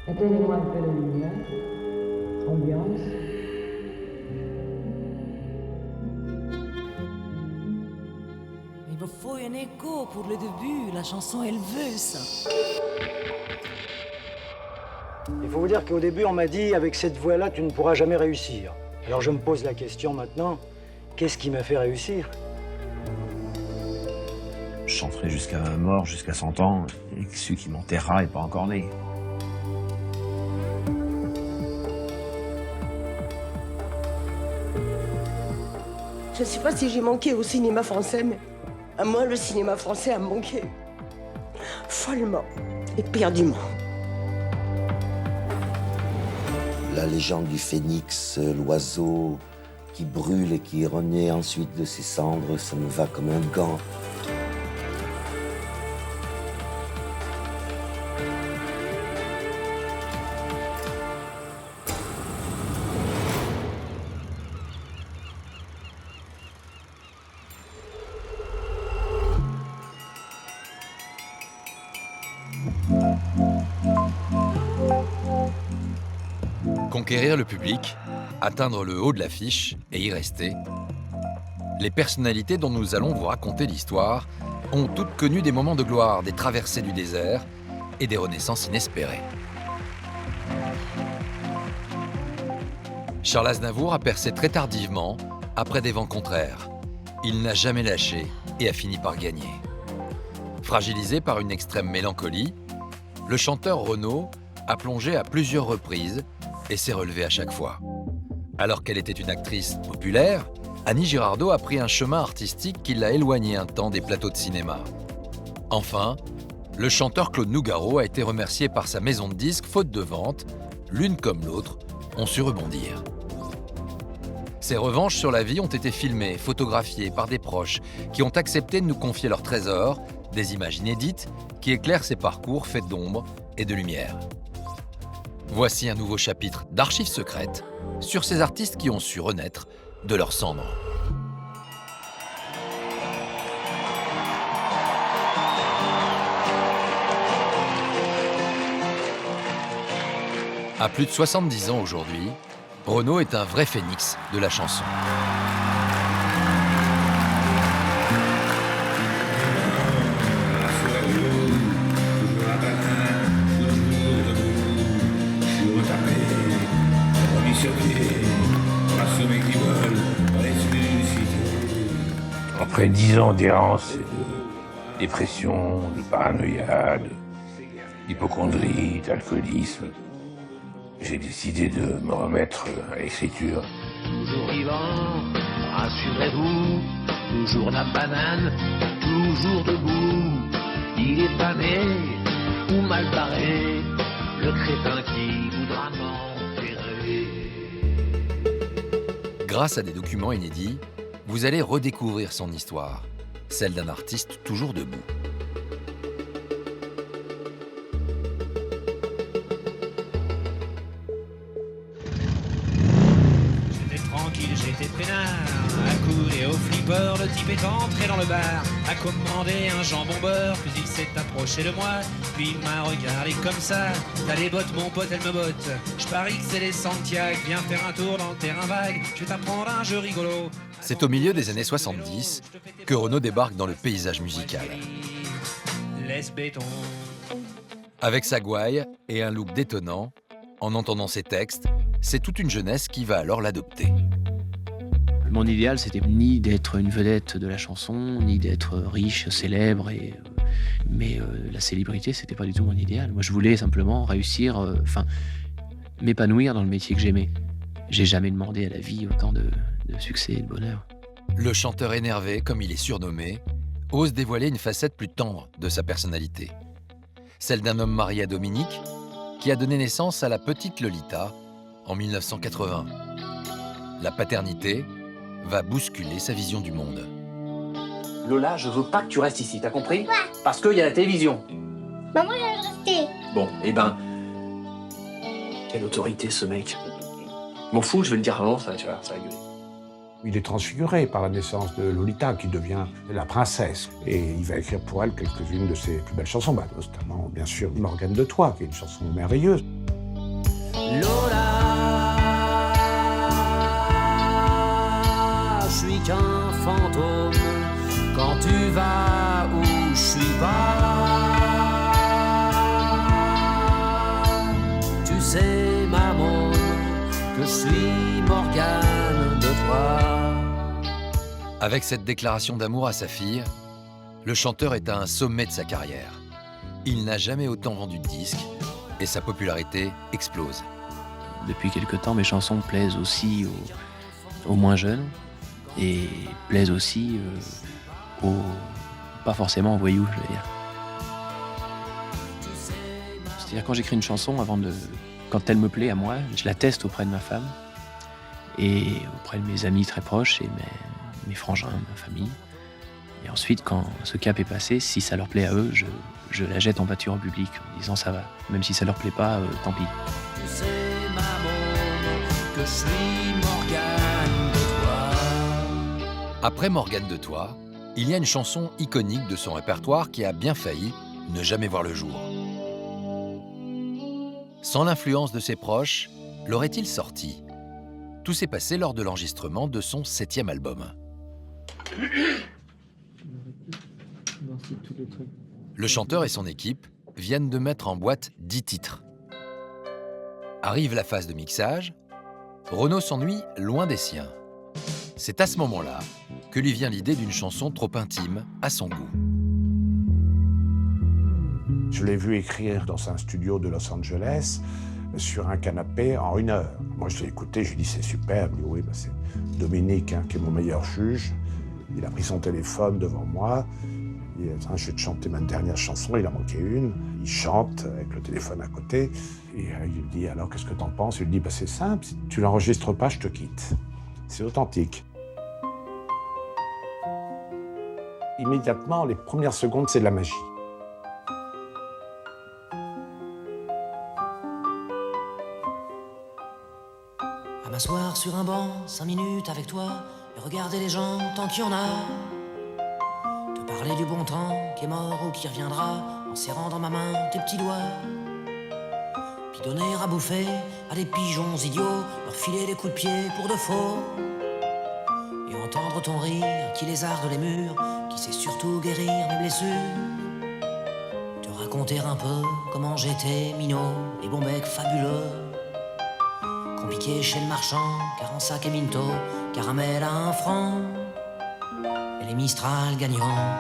Éteignez-moi un peu la lumière. Ambiance. Il me faut un écho pour le début. La chanson, elle veut ça. Il faut vous dire qu'au début, on m'a dit, avec cette voix-là, tu ne pourras jamais réussir. Alors je me pose la question maintenant, qu'est-ce qui m'a fait réussir? Je chanterai jusqu'à ma mort, jusqu'à 100 ans, et que celui qui m'enterrera n'est pas encore né. Je ne sais pas si j'ai manqué au cinéma français, mais à moi, le cinéma français a manqué. Follement, éperdument. La légende du phénix, l'oiseau qui brûle et qui renaît ensuite de ses cendres, ça me va comme un gant. Conquérir le public, atteindre le haut de l'affiche et y rester. Les personnalités dont nous allons vous raconter l'histoire ont toutes connu des moments de gloire, des traversées du désert et des renaissances inespérées. Charles Aznavour a percé très tardivement, après des vents contraires. Il n'a jamais lâché et a fini par gagner. Fragilisé par une extrême mélancolie, le chanteur Renaud a plongé à plusieurs reprises et s'est relevé à chaque fois. Alors qu'elle était une actrice populaire, Annie Girardot a pris un chemin artistique qui l'a éloignée un temps des plateaux de cinéma. Enfin, le chanteur Claude Nougaro a été remercié par sa maison de disques faute de vente. L'une comme l'autre ont su rebondir. Ces revanches sur la vie ont été filmées, photographiées par des proches qui ont accepté de nous confier leurs trésors, des images inédites qui éclairent ces parcours faits d'ombre et de lumière. Voici un nouveau chapitre d'Archives secrètes sur ces artistes qui ont su renaître de leurs cendres. À plus de 70 ans aujourd'hui, Renaud est un vrai phénix de la chanson. Après 10 ans d'errance et de dépression, de paranoïa, d'hypocondrie, d'alcoolisme, j'ai décidé de me remettre à l'écriture. Toujours vivant, rassurez-vous, toujours la banane, toujours debout. Il est pas né ou mal barré, le crétin qui voudra m'enterrer. Grâce à des documents inédits, vous allez redécouvrir son histoire, celle d'un artiste toujours debout. J'étais tranquille, j'étais peinard, accoudé au flipper, le type est entré dans le bar, a commandé un jambon beurre, puis il s'est approché de moi, puis il m'a regardé comme ça. T'as les bottes, mon pote, elles me bottent. Je parie que c'est les Santiago, viens faire un tour dans le terrain vague, je vais t'apprendre un jeu rigolo. C'est au milieu des années 70 que Renaud débarque dans le paysage musical. Laisse béton. Avec sa gouaille et un look détonnant, en entendant ses textes, c'est toute une jeunesse qui va alors l'adopter. Mon idéal, c'était ni d'être une vedette de la chanson, ni d'être riche, célèbre. Mais la célébrité, c'était pas du tout mon idéal. Moi, je voulais simplement réussir, m'épanouir dans le métier que j'aimais. J'ai jamais demandé à la vie autant de succès et de bonheur. Le chanteur énervé, comme il est surnommé, ose dévoiler une facette plus tendre de sa personnalité. Celle d'un homme marié à Dominique, qui a donné naissance à la petite Lolita en 1980. La paternité va bousculer sa vision du monde. Lola, je veux pas que tu restes ici, t'as compris? Ouais. Parce qu'il y a la télévision. Maman, je vais rester. Bon, eh ben... Quelle autorité, ce mec. M'en fous, je vais le dire avant, ça, tu vois, ça va gueuler. Il est transfiguré par la naissance de Lolita, qui devient la princesse. Et il va écrire pour elle quelques-unes de ses plus belles chansons, notamment, bien sûr, Morgane de Troyes, qui est une chanson merveilleuse. Lola, je suis qu'un fantôme quand tu vas où je suis pas. Tu sais, maman, que je suis Morgane de Troyes. Avec cette déclaration d'amour à sa fille, le chanteur est à un sommet de sa carrière. Il n'a jamais autant vendu de disques et sa popularité explose. Depuis quelque temps, mes chansons plaisent aussi aux moins jeunes et plaisent aussi aux... pas forcément aux voyous, je veux dire. C'est-à-dire quand j'écris une chanson, quand elle me plaît à moi, je la teste auprès de ma femme et auprès de mes amis très proches et mes frangins, ma famille. Et ensuite, quand ce cap est passé, si ça leur plaît à eux, je la jette en pâture au public en disant ça va. Même si ça leur plaît pas, tant pis. Tu sais, maman, que je suis Morgane de Troyes. Après Morgane de Troyes, il y a une chanson iconique de son répertoire qui a bien failli ne jamais voir le jour. Sans l'influence de ses proches, l'aurait-il sorti? Tout s'est passé lors de l'enregistrement de son 7e album. Le chanteur et son équipe viennent de mettre en boîte 10 titres. Arrive la phase de mixage, Renaud s'ennuie loin des siens. C'est à ce moment-là que lui vient l'idée d'une chanson trop intime à son goût. Je l'ai vu écrire dans un studio de Los Angeles, sur un canapé en 1 heure. Moi, je l'ai écouté, j'ai dit c'est super. Il dit oui, c'est Dominique qui est mon meilleur juge. Il a pris son téléphone devant moi. Il a dit, je vais te chanter ma dernière chanson, il en manquait une. Il chante avec le téléphone à côté. Et il me dit, alors qu'est-ce que t'en penses? Il lui dit, c'est simple, si tu l'enregistres pas, je te quitte. C'est authentique. Immédiatement, les premières secondes, c'est de la magie. À m'asseoir sur un banc, 5 minutes avec toi, et regarder les gens tant qu'il y en a. Te parler du bon temps qui est mort ou qui reviendra, en serrant dans ma main tes petits doigts. Puis donner à bouffer à des pigeons idiots, leur filer des coups de pied pour de faux. Et entendre ton rire qui lézarde les murs, qui sait surtout guérir mes blessures. Te raconter un peu comment j'étais minot, les bons becs fabuleux. Compliqué chez le marchand, car en sac et minto, caramel à 1 franc, et les Mistral gagnants.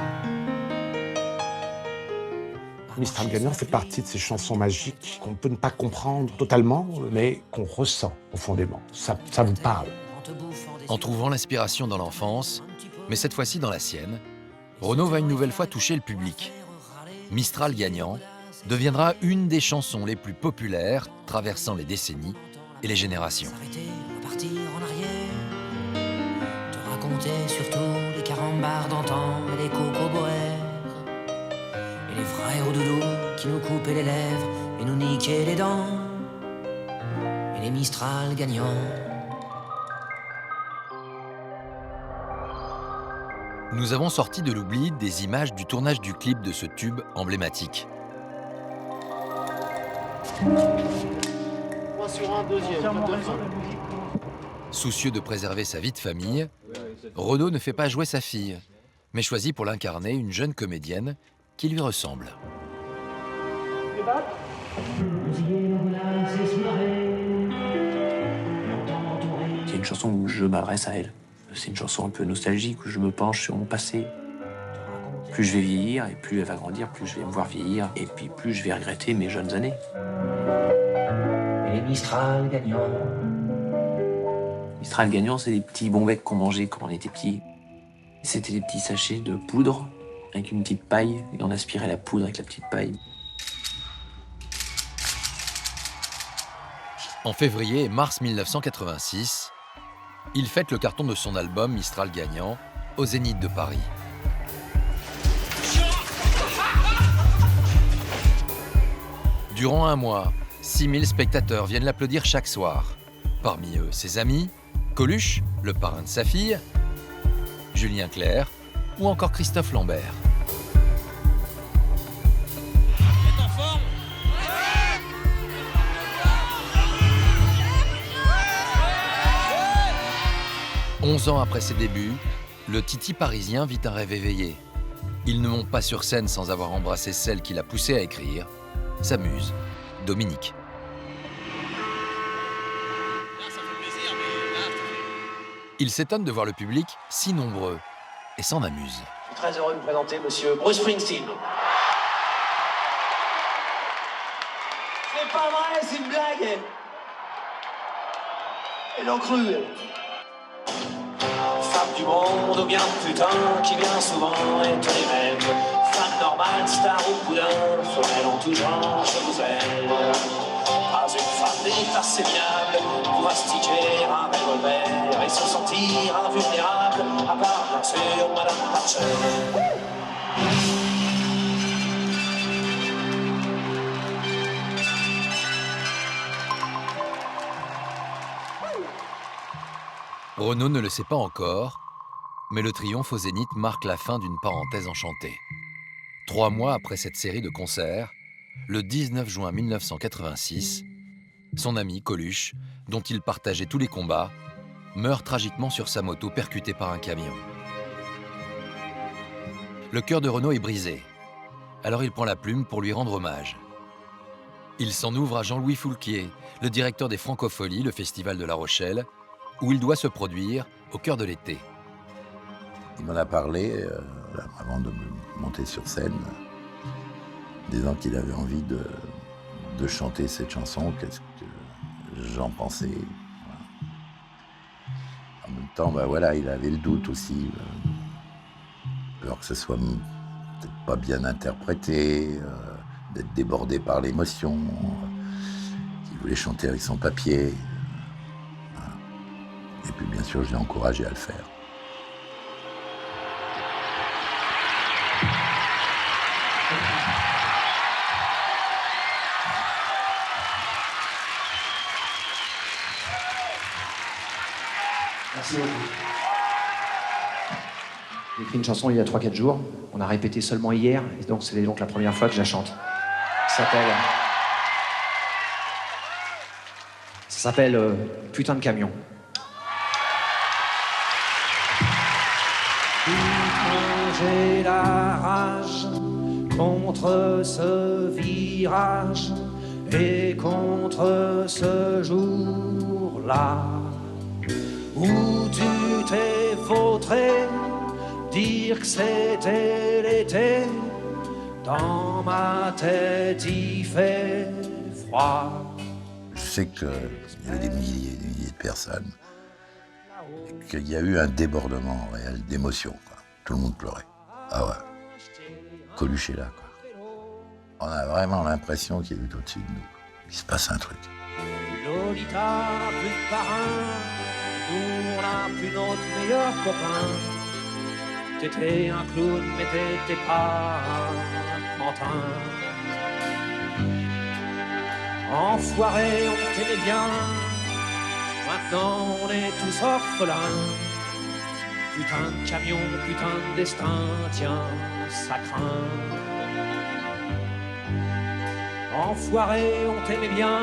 Mistral gagnant fait partie de ces chansons magiques qu'on peut ne pas comprendre totalement, mais qu'on ressent profondément. Ça vous parle. En trouvant l'inspiration dans l'enfance, mais cette fois-ci dans la sienne, Renaud va une nouvelle fois toucher le public. Mistral gagnant deviendra une des chansons les plus populaires traversant les décennies et les générations. Repartir en arrière, te raconter surtout les carambars d'antan et les cocoboères, et les vrais hauts doudous qui nous coupaient les lèvres et nous niquaient les dents, et les Mistral gagnants. Nous avons sorti de l'oubli des images du tournage du clip de ce tube emblématique. Sur un deuxième. Soucieux de préserver sa vie de famille, Renaud ne fait pas jouer sa fille, mais choisit pour l'incarner une jeune comédienne qui lui ressemble. C'est une chanson où je m'adresse à elle. C'est une chanson un peu nostalgique où je me penche sur mon passé. Plus je vais vieillir et plus elle va grandir, plus je vais me voir vieillir et puis plus je vais regretter mes jeunes années. Et les Mistral gagnants. Mistral gagnant, c'est des petits bons becs qu'on mangeait quand on était petits. C'était des petits sachets de poudre avec une petite paille et on aspirait la poudre avec la petite paille. En février et mars 1986, il fête le carton de son album Mistral gagnant au Zénith de Paris. Durant 1 mois, 6000 spectateurs viennent l'applaudir chaque soir. Parmi eux, ses amis, Coluche, le parrain de sa fille, Julien Clerc ou encore Christophe Lambert. Vous êtes en forme? 11 ans après ses débuts, le Titi parisien vit un rêve éveillé. Il ne monte pas sur scène sans avoir embrassé celle qui l'a poussé à écrire, sa muse, Dominique. Il s'étonne de voir le public si nombreux et s'en amuse. Je suis très heureux de vous présenter monsieur Bruce Springsteen. C'est pas vrai, c'est une blague. Elle en cru. Femme du monde ou bien putain qui bien souvent est les mêmes. Femme normale, star ou boudin, femelle en tout genre, je vous aime. Pas une femme d'efface sémiable pour astiquer un revolver et se sentir invulnérable, à part bien sûr Madame Thatcher. Renaud ne le sait pas encore, mais le triomphe au Zénith marque la fin d'une parenthèse enchantée. 3 mois après cette série de concerts, le 19 juin 1986, son ami Coluche, dont il partageait tous les combats, meurt tragiquement sur sa moto percutée par un camion. Le cœur de Renaud est brisé, alors il prend la plume pour lui rendre hommage. Il s'en ouvre à Jean-Louis Foulquier, le directeur des Francopholies, le festival de La Rochelle, où il doit se produire au cœur de l'été. Il m'en a parlé avant de monter sur scène, disant qu'il avait envie de chanter cette chanson, qu'est-ce que j'en pensais. Voilà. En même temps, voilà, il avait le doute aussi, peur que ce soit peut-être pas bien interprété, d'être débordé par l'émotion, qu'il voulait chanter avec son papier. Et puis bien sûr, je l'ai encouragé à le faire. Merci beaucoup. J'ai écrit une chanson il y a 3-4 jours. On a répété seulement hier, et donc c'est donc la première fois que je la chante. Ça s'appelle Putain de camion. J'ai la rage contre ce virage et contre ce jour-là où tu t'es vautré, dire que c'était l'été. Dans ma tête il fait froid. Je sais qu'il y avait des milliers et des milliers de personnes et qu'il y a eu un débordement réel d'émotions, quoi. Tout le monde pleurait. Ah ouais. Coluche est là, quoi. On a vraiment l'impression qu'il est au-dessus de nous. Il se passe un truc. Lolita, plus de parrain, nous on n'a plus notre meilleur copain. T'étais un clown, mais t'étais pas un pantin. Enfoiré, on t'aimait bien, maintenant on est tous orphelins. Putain de camion, putain de destin, tiens, ça craint. Enfoiré, on t'aimait bien,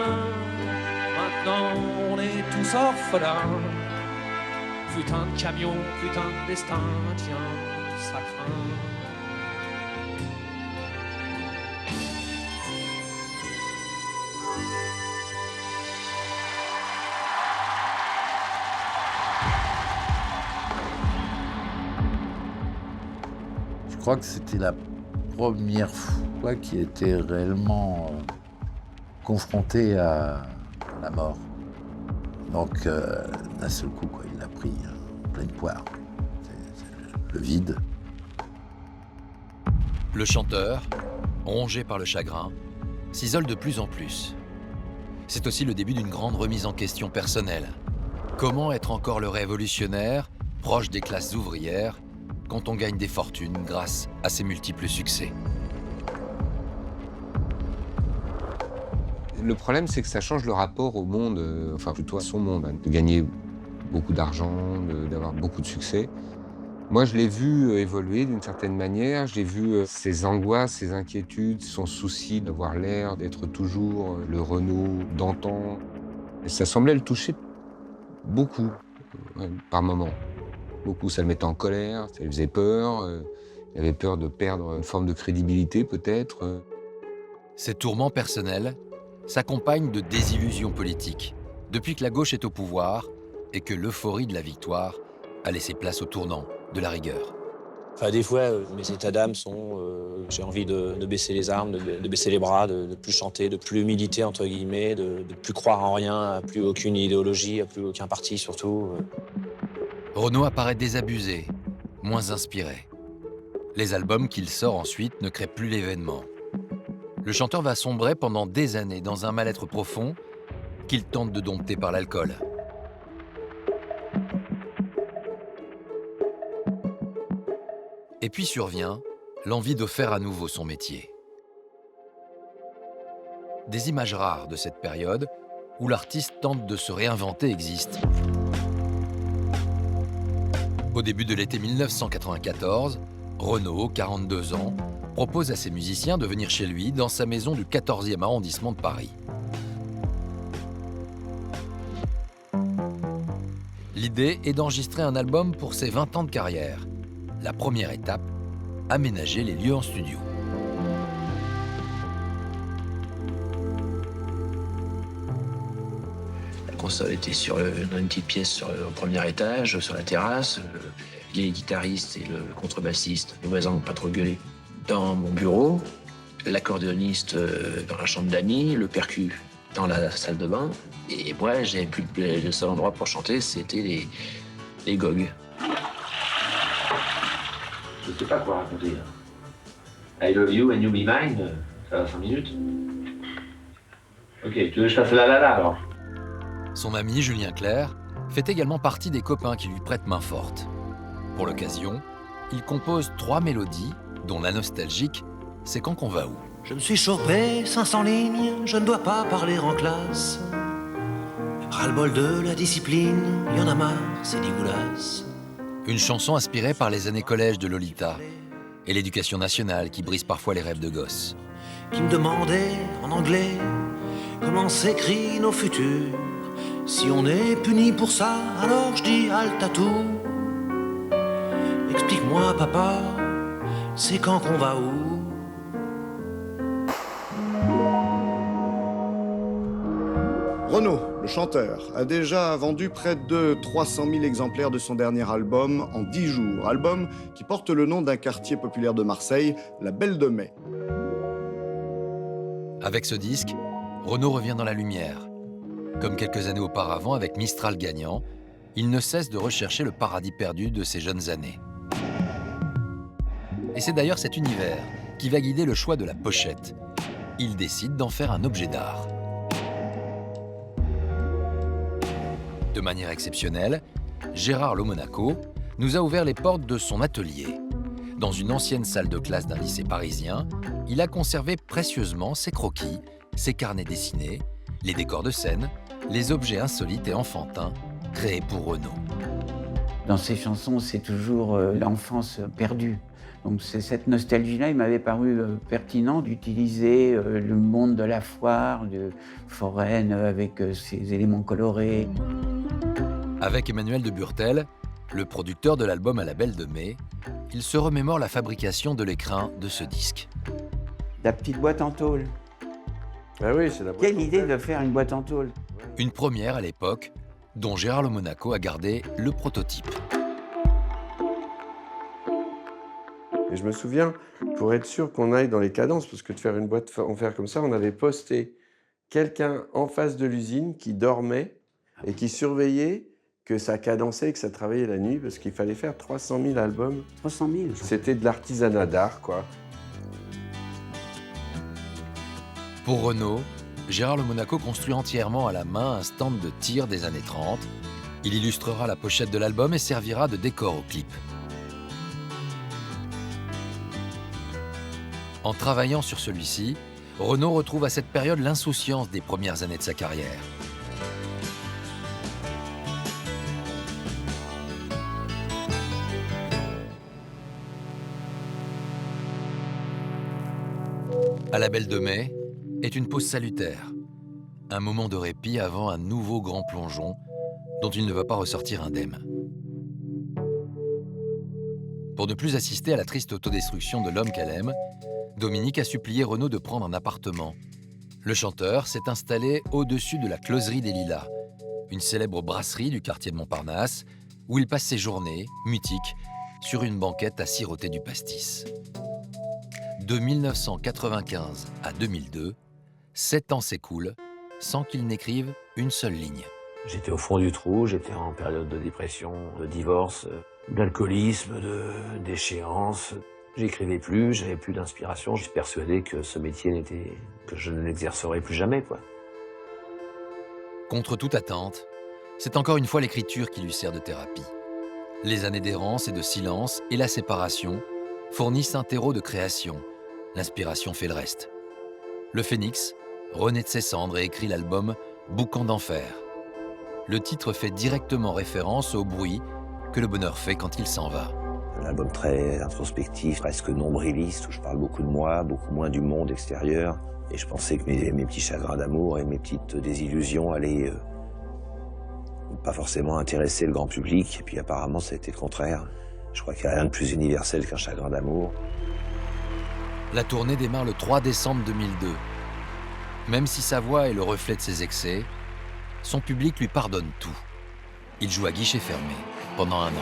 maintenant on est tous orphelins. Putain de camion, putain de destin, tiens, ça craint. Je crois que c'était la première fois qu'il était réellement confronté à la mort. Donc, d'un seul coup, quoi, il l'a pris en pleine poire. C'est le vide. Le chanteur, rongé par le chagrin, s'isole de plus en plus. C'est aussi le début d'une grande remise en question personnelle. Comment être encore le révolutionnaire, proche des classes ouvrières, quand on gagne des fortunes grâce à ses multiples succès? Le problème, c'est que ça change le rapport au monde, enfin plutôt à son monde, hein, de gagner beaucoup d'argent, d'avoir beaucoup de succès. Moi, je l'ai vu évoluer d'une certaine manière. J'ai vu ses angoisses, ses inquiétudes, son souci d'avoir l'air d'être toujours le Renaud d'antan. Et ça semblait le toucher beaucoup, par moments. Beaucoup, ça le mettait en colère, ça lui faisait peur. Il avait peur de perdre une forme de crédibilité, peut-être. Ces tourments personnels s'accompagnent de désillusions politiques, depuis que la gauche est au pouvoir et que l'euphorie de la victoire a laissé place au tournant de la rigueur. Enfin, des fois, mes états d'âme sont j'ai envie de baisser les armes, de baisser les bras, de plus chanter, de plus militer, entre guillemets, de plus croire en rien, à plus aucune idéologie, à plus aucun parti, surtout. Renaud apparaît désabusé, moins inspiré. Les albums qu'il sort ensuite ne créent plus l'événement. Le chanteur va sombrer pendant des années dans un mal-être profond qu'il tente de dompter par l'alcool. Et puis survient l'envie de faire à nouveau son métier. Des images rares de cette période où l'artiste tente de se réinventer existent. Au début de l'été 1994, Renaud, 42 ans, propose à ses musiciens de venir chez lui dans sa maison du 14e arrondissement de Paris. L'idée est d'enregistrer un album pour ses 20 ans de carrière. La première étape, aménager les lieux en studio. La console était dans une petite pièce au premier étage, sur la terrasse. Les guitaristes et le contrebassiste, les voisins n'ont pas trop gueulé, dans mon bureau. L'accordéoniste dans la chambre d'amis, le percu dans la salle de bain. Et moi, j'avais plus le seul endroit pour chanter, c'était les gogues. Je sais pas quoi raconter. I love you and you be mine, ça va 5 minutes. Ok, tu veux que je fasse la alors? Son ami Julien Clerc fait également partie des copains qui lui prêtent main forte. Pour l'occasion, il compose 3 mélodies, dont la nostalgique « C'est quand qu'on va où ». Je me suis chopé 500 lignes, je ne dois pas parler en classe. Ras-le-bol de la discipline, y en a marre, c'est dégueulasse. Une chanson inspirée par les années collège de Lolita et l'éducation nationale qui brise parfois les rêves de gosses. Qui me demandait en anglais comment s'écrit nos futurs. Si on est puni pour ça, alors je dis halte à tout. Explique-moi, papa, c'est quand qu'on va où? Renaud, le chanteur, a déjà vendu près de 300 000 exemplaires de son dernier album en 10 jours. Album qui porte le nom d'un quartier populaire de Marseille, la Belle de Mai. Avec ce disque, Renaud revient dans la lumière. Comme quelques années auparavant avec Mistral gagnant, il ne cesse de rechercher le paradis perdu de ses jeunes années. Et c'est d'ailleurs cet univers qui va guider le choix de la pochette. Il décide d'en faire un objet d'art. De manière exceptionnelle, Gérard Lomonaco nous a ouvert les portes de son atelier. Dans une ancienne salle de classe d'un lycée parisien, il a conservé précieusement ses croquis, ses carnets dessinés, les décors de scène, les objets insolites et enfantins créés pour Renaud. Dans ses chansons, c'est toujours l'enfance perdue. Donc cette nostalgie-là, il m'avait paru pertinent d'utiliser le monde de la foire, de foraine, avec ses éléments colorés. Avec Emmanuel de Burtel, le producteur de l'album À la Belle de Mai, il se remémore la fabrication de l'écrin de ce disque. La petite boîte en tôle. Ah oui, c'est la boîte. Quelle idée de faire une boîte en tôle. Une première à l'époque, dont Gérard Lomonaco a gardé le prototype. Et je me souviens, pour être sûr qu'on aille dans les cadences, parce que de faire une boîte en fer comme ça, on avait posté quelqu'un en face de l'usine qui dormait et qui surveillait que ça cadençait, que ça travaillait la nuit, parce qu'il fallait faire 300 000 albums. 300 000 C'était de l'artisanat d'art, quoi. Pour Renaud, Gérard Lomonaco construit entièrement à la main un stand de tir des années 30. Il illustrera la pochette de l'album et servira de décor au clip. En travaillant sur celui-ci, Renaud retrouve à cette période l'insouciance des premières années de sa carrière. À la Belle de Mai est une pause salutaire. Un moment de répit avant un nouveau grand plongeon dont il ne va pas ressortir indemne. Pour ne plus assister à la triste autodestruction de l'homme qu'elle aime, Dominique a supplié Renaud de prendre un appartement. Le chanteur s'est installé au-dessus de la Closerie des Lilas, une célèbre brasserie du quartier de Montparnasse, où il passe ses journées, mutique, sur une banquette à siroter du pastis. De 1995 à 2002, 7 ans s'écoulent sans qu'il n'écrive une seule ligne. J'étais au fond du trou, j'étais en période de dépression, de divorce, d'alcoolisme, d'échéance. J'écrivais plus, j'avais plus d'inspiration. Je suis persuadé que ce métier que je ne l'exercerai plus jamais, quoi. Contre toute attente, c'est encore une fois l'écriture qui lui sert de thérapie. Les années d'errance et de silence et la séparation fournissent un terreau de création. L'inspiration fait le reste. Le Phénix renaît de ses cendres et écrit l'album Boucan d'enfer. Le titre fait directement référence au bruit que le bonheur fait quand il s'en va. Un album très introspectif, presque nombriliste, où je parle beaucoup de moi, beaucoup moins du monde extérieur. Et je pensais que mes petits chagrins d'amour et mes petites désillusions allaient pas forcément intéresser le grand public. Et puis apparemment, ça a été le contraire. Je crois qu'il n'y a rien de plus universel qu'un chagrin d'amour. La tournée démarre le 3 décembre 2002. Même si sa voix est le reflet de ses excès, son public lui pardonne tout. Il joue à guichet fermé pendant 1 an.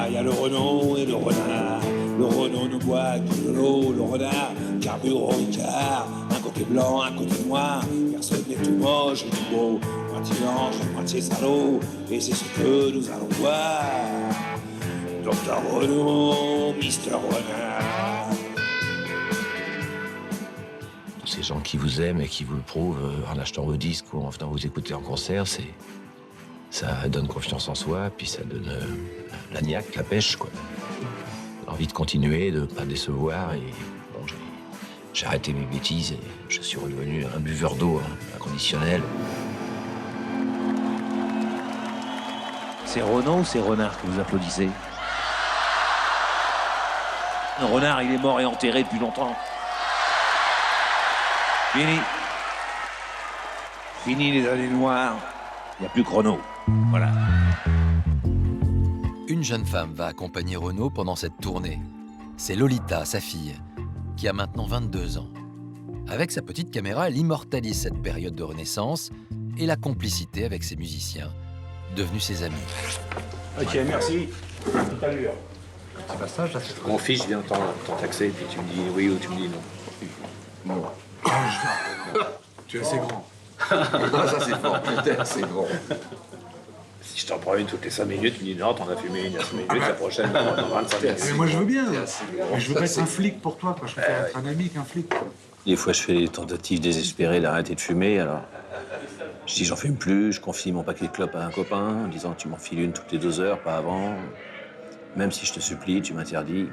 Il y a le Renaud et le renard. Le Renaud ne boit que de l'eau, le renard carbure au Ricard. Un côté blanc, un côté noir, personne n'est tout moche et tout beau. Moitié ange, moitié salaud, et c'est ce que nous allons voir. Docteur Renaud, Mister Renard. Ces gens qui vous aiment et qui vous le prouvent en achetant vos disques ou en venant vous écouter en concert, ça donne confiance en soi, puis ça donne la niaque, la pêche, quoi. L'envie de continuer, de ne pas décevoir. Et bon, j'ai arrêté mes bêtises et je suis redevenu un buveur d'eau inconditionnel. C'est Renaud ou c'est Renard que vous applaudissez? Renard, il est mort et enterré depuis longtemps. Fini. Fini les années noires. Il n'y a plus que Renaud. Voilà. Une jeune femme va accompagner Renaud pendant cette tournée. C'est Lolita, sa fille, qui a maintenant 22 ans. Avec sa petite caméra, elle immortalise cette période de renaissance et la complicité avec ses musiciens, devenus ses amis. Ok, merci. Tout à l'heure. C'est pas ça, là. Mon fils vient t'en taxer, puis tu me dis oui ou tu me dis non. Non. Tu es assez grand. Ça, c'est fort. Tu es assez grand. Si je t'en prends une toutes les 5 minutes, tu me dis non, t'en as fumé une il y a 5 minutes, la prochaine, dans 25 minutes. Mais moi, je veux bien. Mais je veux pas être un flic pour toi, quoi. Je préfère être un ami qu'un flic. Des fois, je fais des tentatives désespérées d'arrêter de fumer, alors je dis j'en fume plus, je confie mon paquet de clopes à un copain en disant tu m'en files une toutes les 2 heures, pas avant. Même si je te supplie, tu m'interdis.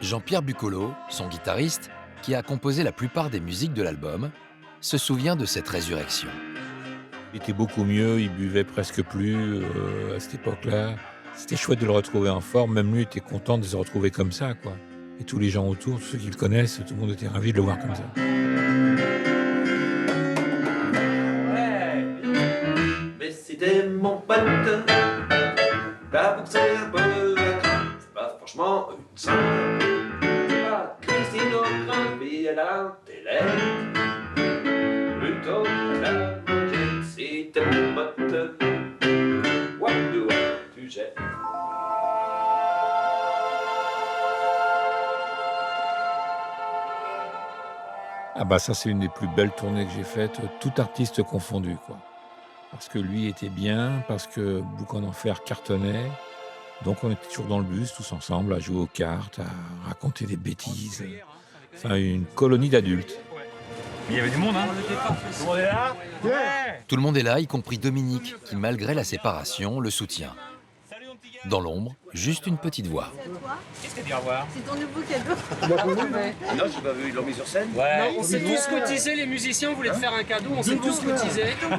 Jean-Pierre Bucolo, son guitariste, qui a composé la plupart des musiques de l'album, se souvient de cette résurrection. Il était beaucoup mieux, il buvait presque plus à cette époque-là. C'était chouette de le retrouver en forme, même lui était content de se retrouver comme ça, quoi. Et tous les gens autour, tous ceux qui le connaissent, tout le monde était ravi de le voir comme ça. Ouais. Mais c'était mon pote, t'avoue que c'est un peu c'est pas franchement une sainte. Christine O'Crumby, elle a l'intellect. Plutôt que la moquette, c'était mon pote. What do tu jettes? Ah bah ça, c'est une des plus belles tournées que j'ai faites, tout artiste confondu, quoi. parce que lui était bien, parce que Boucan d'Enfer cartonnait. Donc on était toujours dans le bus, tous ensemble, à jouer aux cartes, à raconter des bêtises. Enfin, une colonie d'adultes. Il y avait du monde, hein? Tout le monde est là? Ouais! Tout le monde est là, y compris Dominique, qui malgré la séparation, le soutient. Dans l'ombre, juste une petite voix. Qu'est-ce que tu viens voir? C'est ton nouveau cadeau. Non, j'ai pas vu, ils l'ont mis sur scène? Ouais. Non, on s'est tous cotisés, les musiciens voulaient te faire un cadeau, on s'est tous cotisés. Et on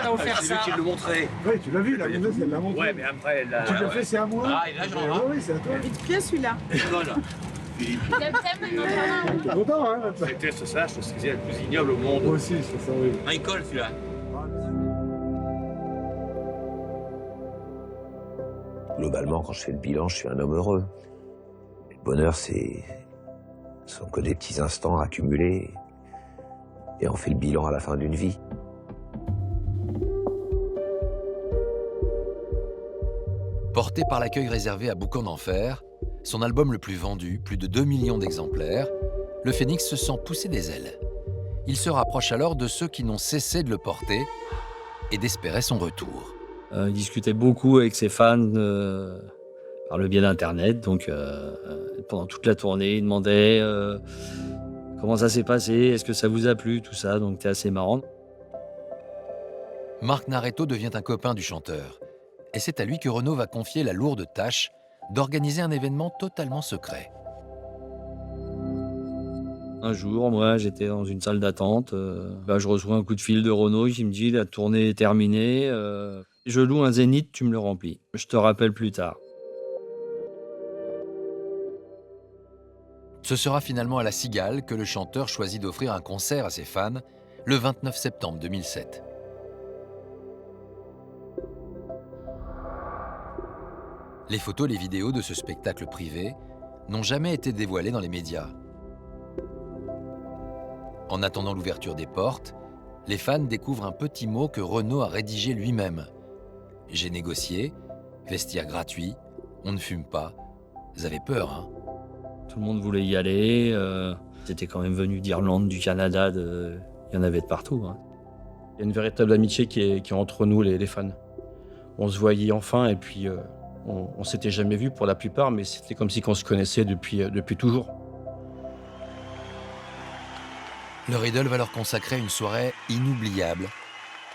t'a offert C'est ça. lui qui le montrait. Oui, tu l'as vu, la gonzesse, elle l'a montré. Ouais, mais après, elle l'a... Tu l'as fait, c'est à moi. Ah, et là, j'en Oui, c'est à toi. Il te plaît celui-là? Voilà. T'es content, hein? C'était ce ça, je te disais, le plus ignoble au monde. Moi aussi, c'est ça, oui. Ah, il colle, celui-là. Globalement, quand je fais le bilan, je suis un homme heureux. Le bonheur, ce sont que des petits instants accumulés. Et on fait le bilan à la fin d'une vie. Porté par l'accueil réservé à Boucan d'Enfer, son album le plus vendu, plus de 2 millions d'exemplaires, le Phénix se sent pousser des ailes. Il se rapproche alors de ceux qui n'ont cessé de le porter et d'espérer son retour. Il discutait beaucoup avec ses fans par le biais d'Internet. Donc, pendant toute la tournée, il demandait comment ça s'est passé, est-ce que ça vous a plu, tout ça. Donc, c'était assez marrant. Marc Naretto devient un copain du chanteur. Et c'est à lui que Renaud va confier la lourde tâche d'organiser un événement totalement secret. Un jour, moi, j'étais dans une salle d'attente. Je reçois un coup de fil de Renaud qui me dit « La tournée est terminée. Je loue un zénith, tu me le remplis. Je te rappelle plus tard. » Ce sera finalement à la Cigale que le chanteur choisit d'offrir un concert à ses fans le 29 septembre 2007. Les photos et les vidéos de ce spectacle privé n'ont jamais été dévoilées dans les médias. En attendant l'ouverture des portes, les fans découvrent un petit mot que Renaud a rédigé lui-même. « J'ai négocié, vestiaire gratuit, on ne fume pas. » Vous avez peur, hein? Tout le monde voulait y aller. C'était quand même venu d'Irlande, du Canada. Il y en avait de partout. Hein. Il y a une véritable amitié qui est entre nous, les fans. On se voyait enfin et puis on s'était jamais vus pour la plupart, mais c'était comme si on se connaissait depuis toujours. Le Riddle va leur consacrer une soirée inoubliable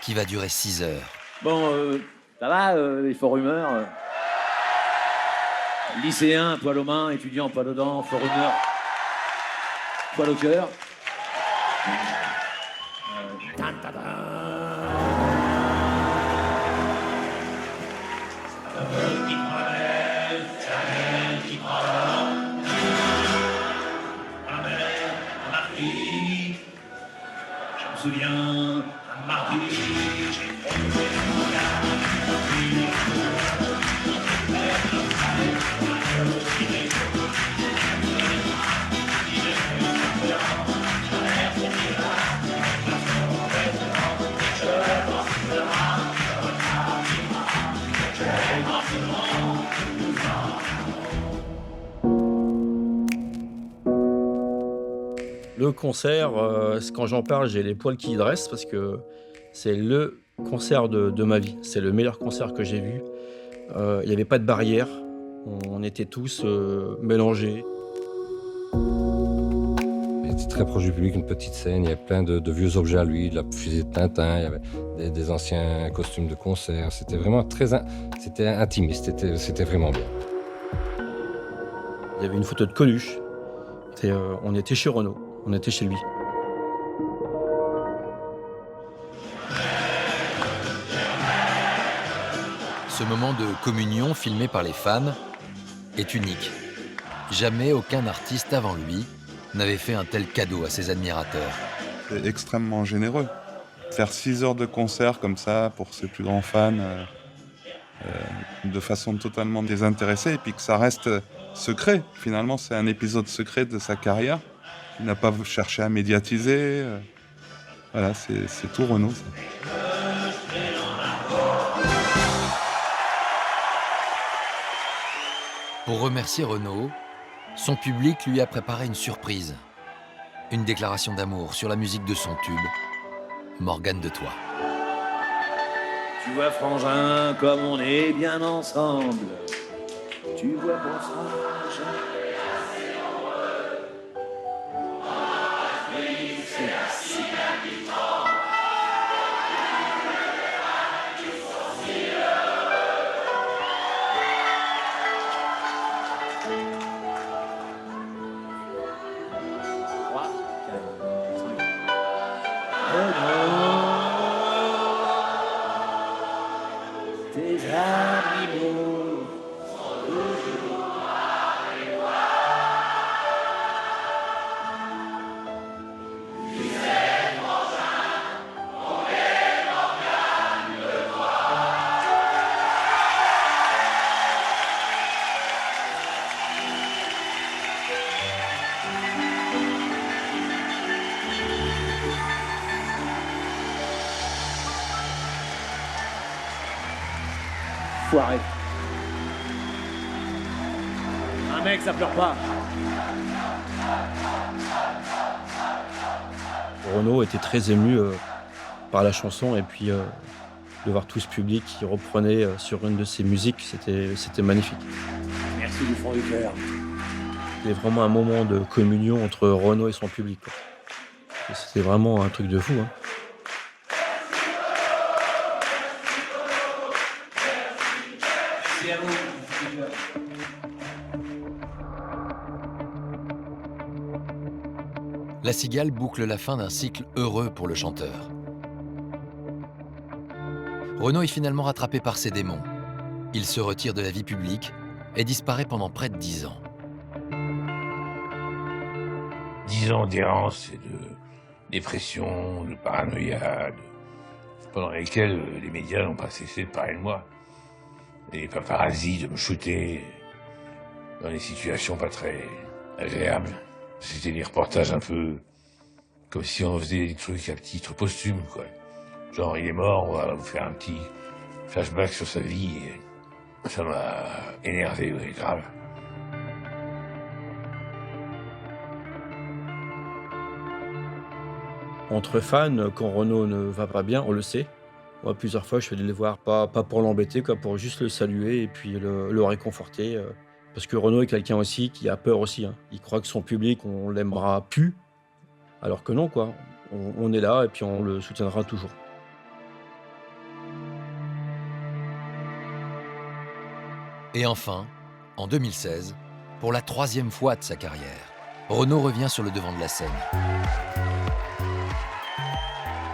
qui va durer 6 heures. Bon, ça va, les faux rumeurs lycéen, poil aux mains, étudiant, poil aux dents, faux rumeurs, poil au cœur. Je me souviens, un mardi, Le concert, quand j'en parle, j'ai les poils qui dressent parce que c'est le concert de ma vie. C'est le meilleur concert que j'ai vu. Il n'y avait pas de barrière. On était tous mélangés. Il était très proche du public, une petite scène. Il y avait plein de vieux objets à lui, de la fusée de Tintin, il y avait des anciens costumes de concert. C'était vraiment c'était intimiste, c'était vraiment bien. Il y avait une photo de Coluche. On était chez Renaud. On était chez lui. Ce moment de communion filmé par les fans est unique. Jamais aucun artiste avant lui n'avait fait un tel cadeau à ses admirateurs. C'est extrêmement généreux. Faire 6 heures de concert comme ça pour ses plus grands fans, de façon totalement désintéressée, et puis que ça reste secret. Finalement, c'est un épisode secret de sa carrière. Il n'a pas cherché à médiatiser. Voilà, c'est tout Renaud. Ça. Pour remercier Renaud, son public lui a préparé une surprise. Une déclaration d'amour sur la musique de son tube, Morgane de Toi. Tu vois frangin, comme on est bien ensemble. Tu vois pour frangin. Tes animaux. Foiré. Un mec, ça pleure pas. Renaud était très ému par la chanson et puis de voir tout ce public qui reprenait sur une de ses musiques, c'était magnifique. Merci du fond du cœur. C'était vraiment un moment de communion entre Renaud et son public, quoi. Et c'était vraiment un truc de fou, hein. La Cigale boucle la fin d'un cycle heureux pour le chanteur. Renaud est finalement rattrapé par ses démons. Il se retire de la vie publique et disparaît pendant près de 10 ans. 10 ans d'errance et de dépression, de paranoïa, pendant lesquels les médias n'ont pas cessé de parler de moi. Et les paparazzis de me shooter dans des situations pas très agréables. C'était des reportages un peu comme si on faisait des trucs à titre posthume, quoi. Genre, il est mort, on va vous faire un petit flashback sur sa vie. Et ça m'a énervé, ouais, grave. Entre fans, quand Renaud ne va pas bien, on le sait. Moi, plusieurs fois, je suis allé le voir, pas pour l'embêter, quoi, pour juste le saluer et puis le réconforter. Parce que Renaud est quelqu'un aussi qui a peur aussi, hein. Il croit que son public, on l'aimera plus. Alors que non, quoi. On est là et puis on le soutiendra toujours. Et enfin, en 2016, pour la 3e fois de sa carrière, Renaud revient sur le devant de la scène.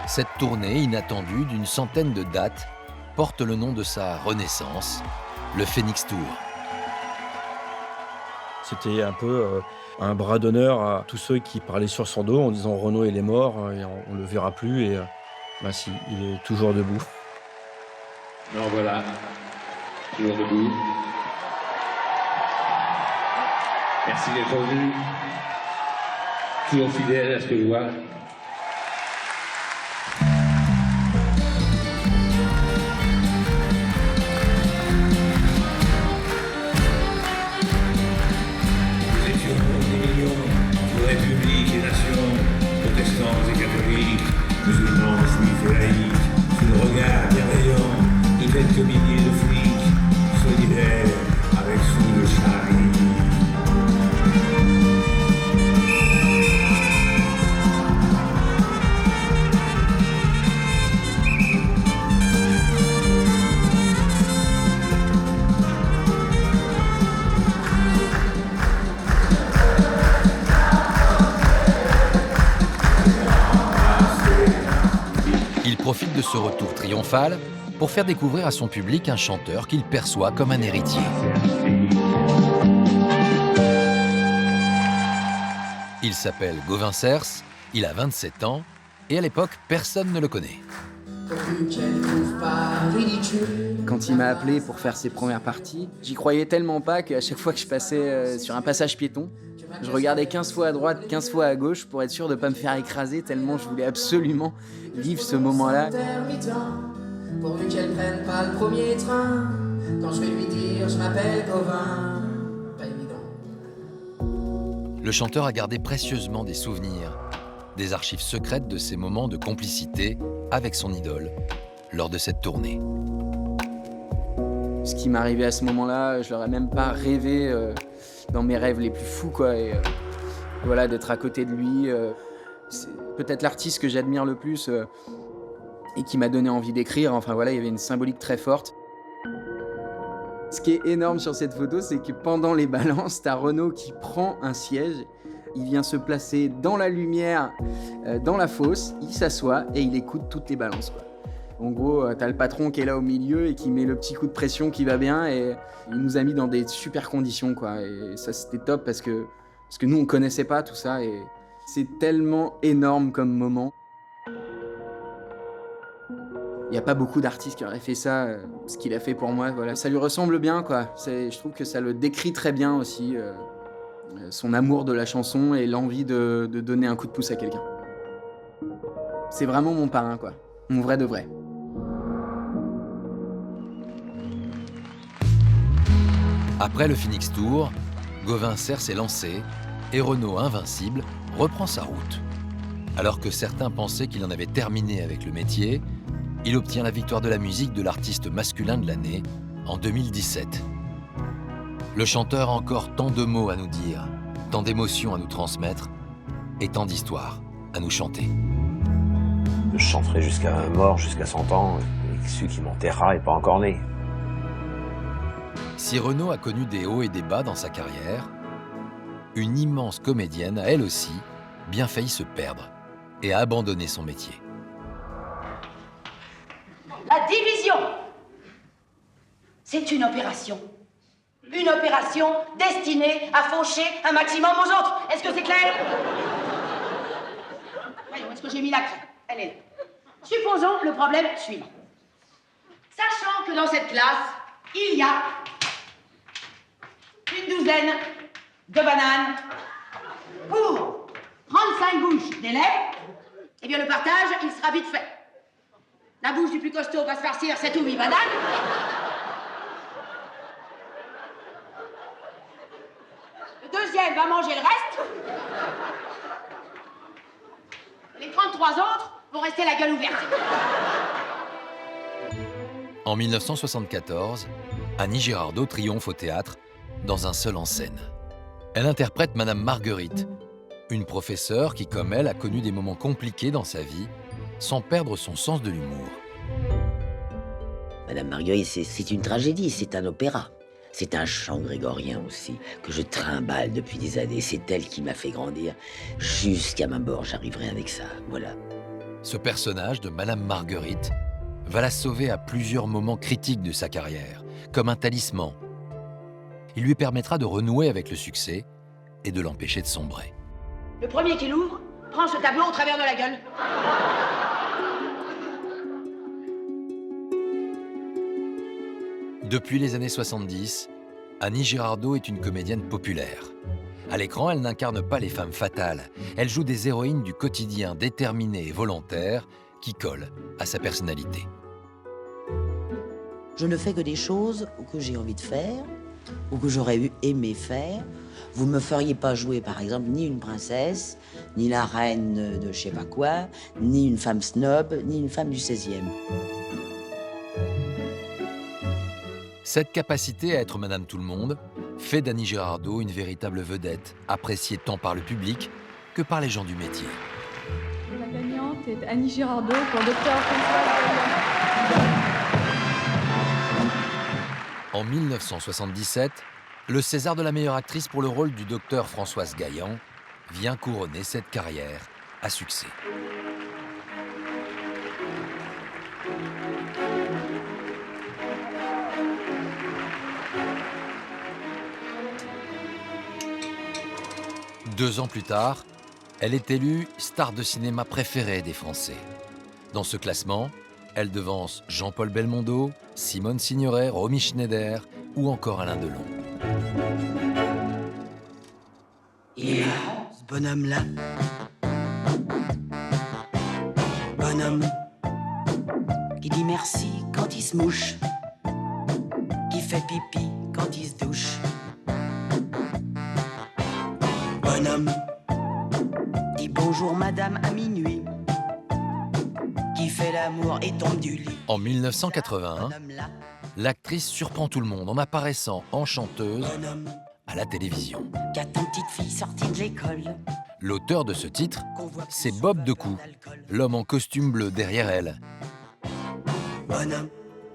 Cette tournée inattendue d'une centaine de dates porte le nom de sa renaissance, le Phoenix Tour. C'était un peu un bras d'honneur à tous ceux qui parlaient sur son dos en disant Renaud il est mort et on le verra plus et bah si, il est toujours debout. Non voilà, toujours debout. Merci d'être venu. Toujours fidèle à ce que je vois. Musulmans, juifs et laïcs, sous le regard bienveillant de quelques milliers de flics, solidaires avec sous le chari. Il profite de ce retour triomphal pour faire découvrir à son public un chanteur qu'il perçoit comme un héritier. Il s'appelle Gauvin Cers, il a 27 ans et à l'époque, personne ne le connaît. Quand il m'a appelé pour faire ses premières parties, j'y croyais tellement pas qu'à chaque fois que je passais sur un passage piéton, je regardais 15 fois à droite, 15 fois à gauche pour être sûr de ne pas me faire écraser tellement je voulais absolument vivre ce moment-là. Pourvu qu'elle prenne pas le premier train, quand je vais lui dire je m'appelle Gauvin, pas évident. Le chanteur a gardé précieusement des souvenirs, des archives secrètes de ces moments de complicité avec son idole, lors de cette tournée. Ce qui m'arrivait à ce moment-là, je l'aurais même pas rêvé dans mes rêves les plus fous, quoi. Et voilà, d'être à côté de lui, c'est peut-être l'artiste que j'admire le plus et qui m'a donné envie d'écrire. Enfin voilà, il y avait une symbolique très forte. Ce qui est énorme sur cette photo, c'est que pendant les balances, t'as Renaud qui prend un siège, il vient se placer dans la lumière, dans la fosse, il s'assoit et il écoute toutes les balances, quoi. En gros, t'as le patron qui est là au milieu et qui met le petit coup de pression qui va bien, et il nous a mis dans des super conditions, quoi. Et ça, c'était top parce que nous, on connaissait pas tout ça, et c'est tellement énorme comme moment. Il n'y a pas beaucoup d'artistes qui auraient fait ça, ce qu'il a fait pour moi. Voilà. Ça lui ressemble bien, quoi. Je trouve que ça le décrit très bien aussi, son amour de la chanson et l'envie de donner un coup de pouce à quelqu'un. C'est vraiment mon parrain, quoi. Mon vrai de vrai. Après le Phoenix Tour, Gauvin Serre s'est lancé et Renaud, invincible, reprend sa route. Alors que certains pensaient qu'il en avait terminé avec le métier, il obtient la victoire de la musique de l'artiste masculin de l'année en 2017. Le chanteur a encore tant de mots à nous dire, tant d'émotions à nous transmettre et tant d'histoires à nous chanter. Je chanterai jusqu'à ma mort, jusqu'à 100 ans, et celui qui m'enterrera n'est pas encore né. Si Renaud a connu des hauts et des bas dans sa carrière, une immense comédienne a elle aussi bien failli se perdre et a abandonné son métier. La division, c'est une opération. Une opération destinée à faucher un maximum aux autres. Est-ce que c'est clair? Voyons, est-ce que j'ai mis la craie? Elle est là. Supposons le problème suivant. Sachant que dans cette classe, il y a une douzaine de bananes pour 35 bouches d'élèves, eh bien le partage, il sera vite fait. La bouche du plus costaud va se farcir 7 ou 8 bananes. Le deuxième va manger le reste. Les 33 autres vont rester la gueule ouverte. En 1974, Annie Girardot triomphe au théâtre dans Un seul en scène. Elle interprète Madame Marguerite, une professeure qui, comme elle, a connu des moments compliqués dans sa vie, sans perdre son sens de l'humour. Madame Marguerite, c'est une tragédie, c'est un opéra. C'est un chant grégorien aussi, que je trimballe depuis des années. C'est elle qui m'a fait grandir. Jusqu'à ma mort, j'arriverai avec ça, voilà. Ce personnage de Madame Marguerite va la sauver à plusieurs moments critiques de sa carrière, comme un talisman. Il lui permettra de renouer avec le succès et de l'empêcher de sombrer. Le premier qui l'ouvre prend ce tableau au travers de la gueule. Depuis les années 70, Annie Girardot est une comédienne populaire. À l'écran, elle n'incarne pas les femmes fatales. Elle joue des héroïnes du quotidien déterminées et volontaires qui collent à sa personnalité. Je ne fais que des choses que j'ai envie de faire, ou que j'aurais aimé faire. Vous ne me feriez pas jouer, par exemple, ni une princesse, ni la reine de je sais pas quoi, ni une femme snob, ni une femme du 16e. Cette capacité à être Madame Tout-le-Monde fait d'Annie Girardot une véritable vedette, appréciée tant par le public que par les gens du métier. La gagnante est Annie Girardot pour Dr. Françoise Gaillan. En 1977, le César de la meilleure actrice pour le rôle du docteur Françoise Gaillan vient couronner cette carrière à succès. Deux ans plus tard, elle est élue star de cinéma préférée des Français. Dans ce classement, elle devance Jean-Paul Belmondo, Simone Signoret, Romy Schneider ou encore Alain Delon. Il est marrant, ce bonhomme-là. Bonhomme qui dit merci quand il se mouche, qui fait pipi quand il se douche. Bonhomme dit bonjour madame à minuit, qui fait l'amour et tombe du lit. En 1981, l'actrice surprend tout le monde en apparaissant en chanteuse à la télévision. Qu'attend petite fille sortie de l'école? L'auteur de ce titre, c'est Bob Decou, l'homme en costume bleu derrière elle.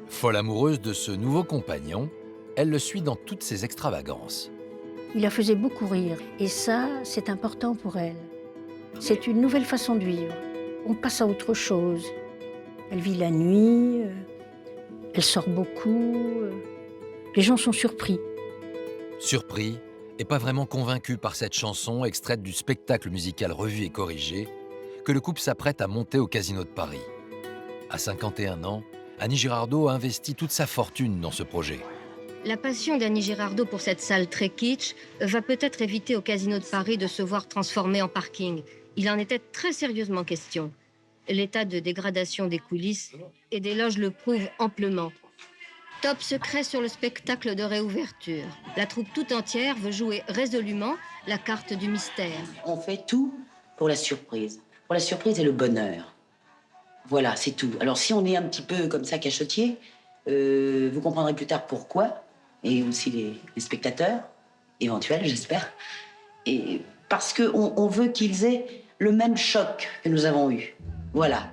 Folle amoureuse de ce nouveau compagnon, elle le suit dans toutes ses extravagances. Il la faisait beaucoup rire. Et ça, c'est important pour elle. C'est une nouvelle façon de vivre. On passe à autre chose. Elle vit la nuit, elle sort beaucoup. Les gens sont surpris. Surpris et pas vraiment convaincu par cette chanson extraite du spectacle musical revu et corrigé que le couple s'apprête à monter au Casino de Paris. À 51 ans, Annie Girardot a investi toute sa fortune dans ce projet. La passion d'Annie Girardot pour cette salle très kitsch va peut-être éviter au Casino de Paris de se voir transformé en parking. Il en était très sérieusement question. L'état de dégradation des coulisses et des loges le prouve amplement. Top secret sur le spectacle de réouverture. La troupe tout entière veut jouer résolument la carte du mystère. On fait tout pour la surprise. Pour la surprise et le bonheur. Voilà, c'est tout. Alors si on est un petit peu comme ça cachotier, vous comprendrez plus tard pourquoi. Et aussi les spectateurs, éventuels, j'espère. Et parce qu'on veut qu'ils aient le même choc que nous avons eu. Voilà.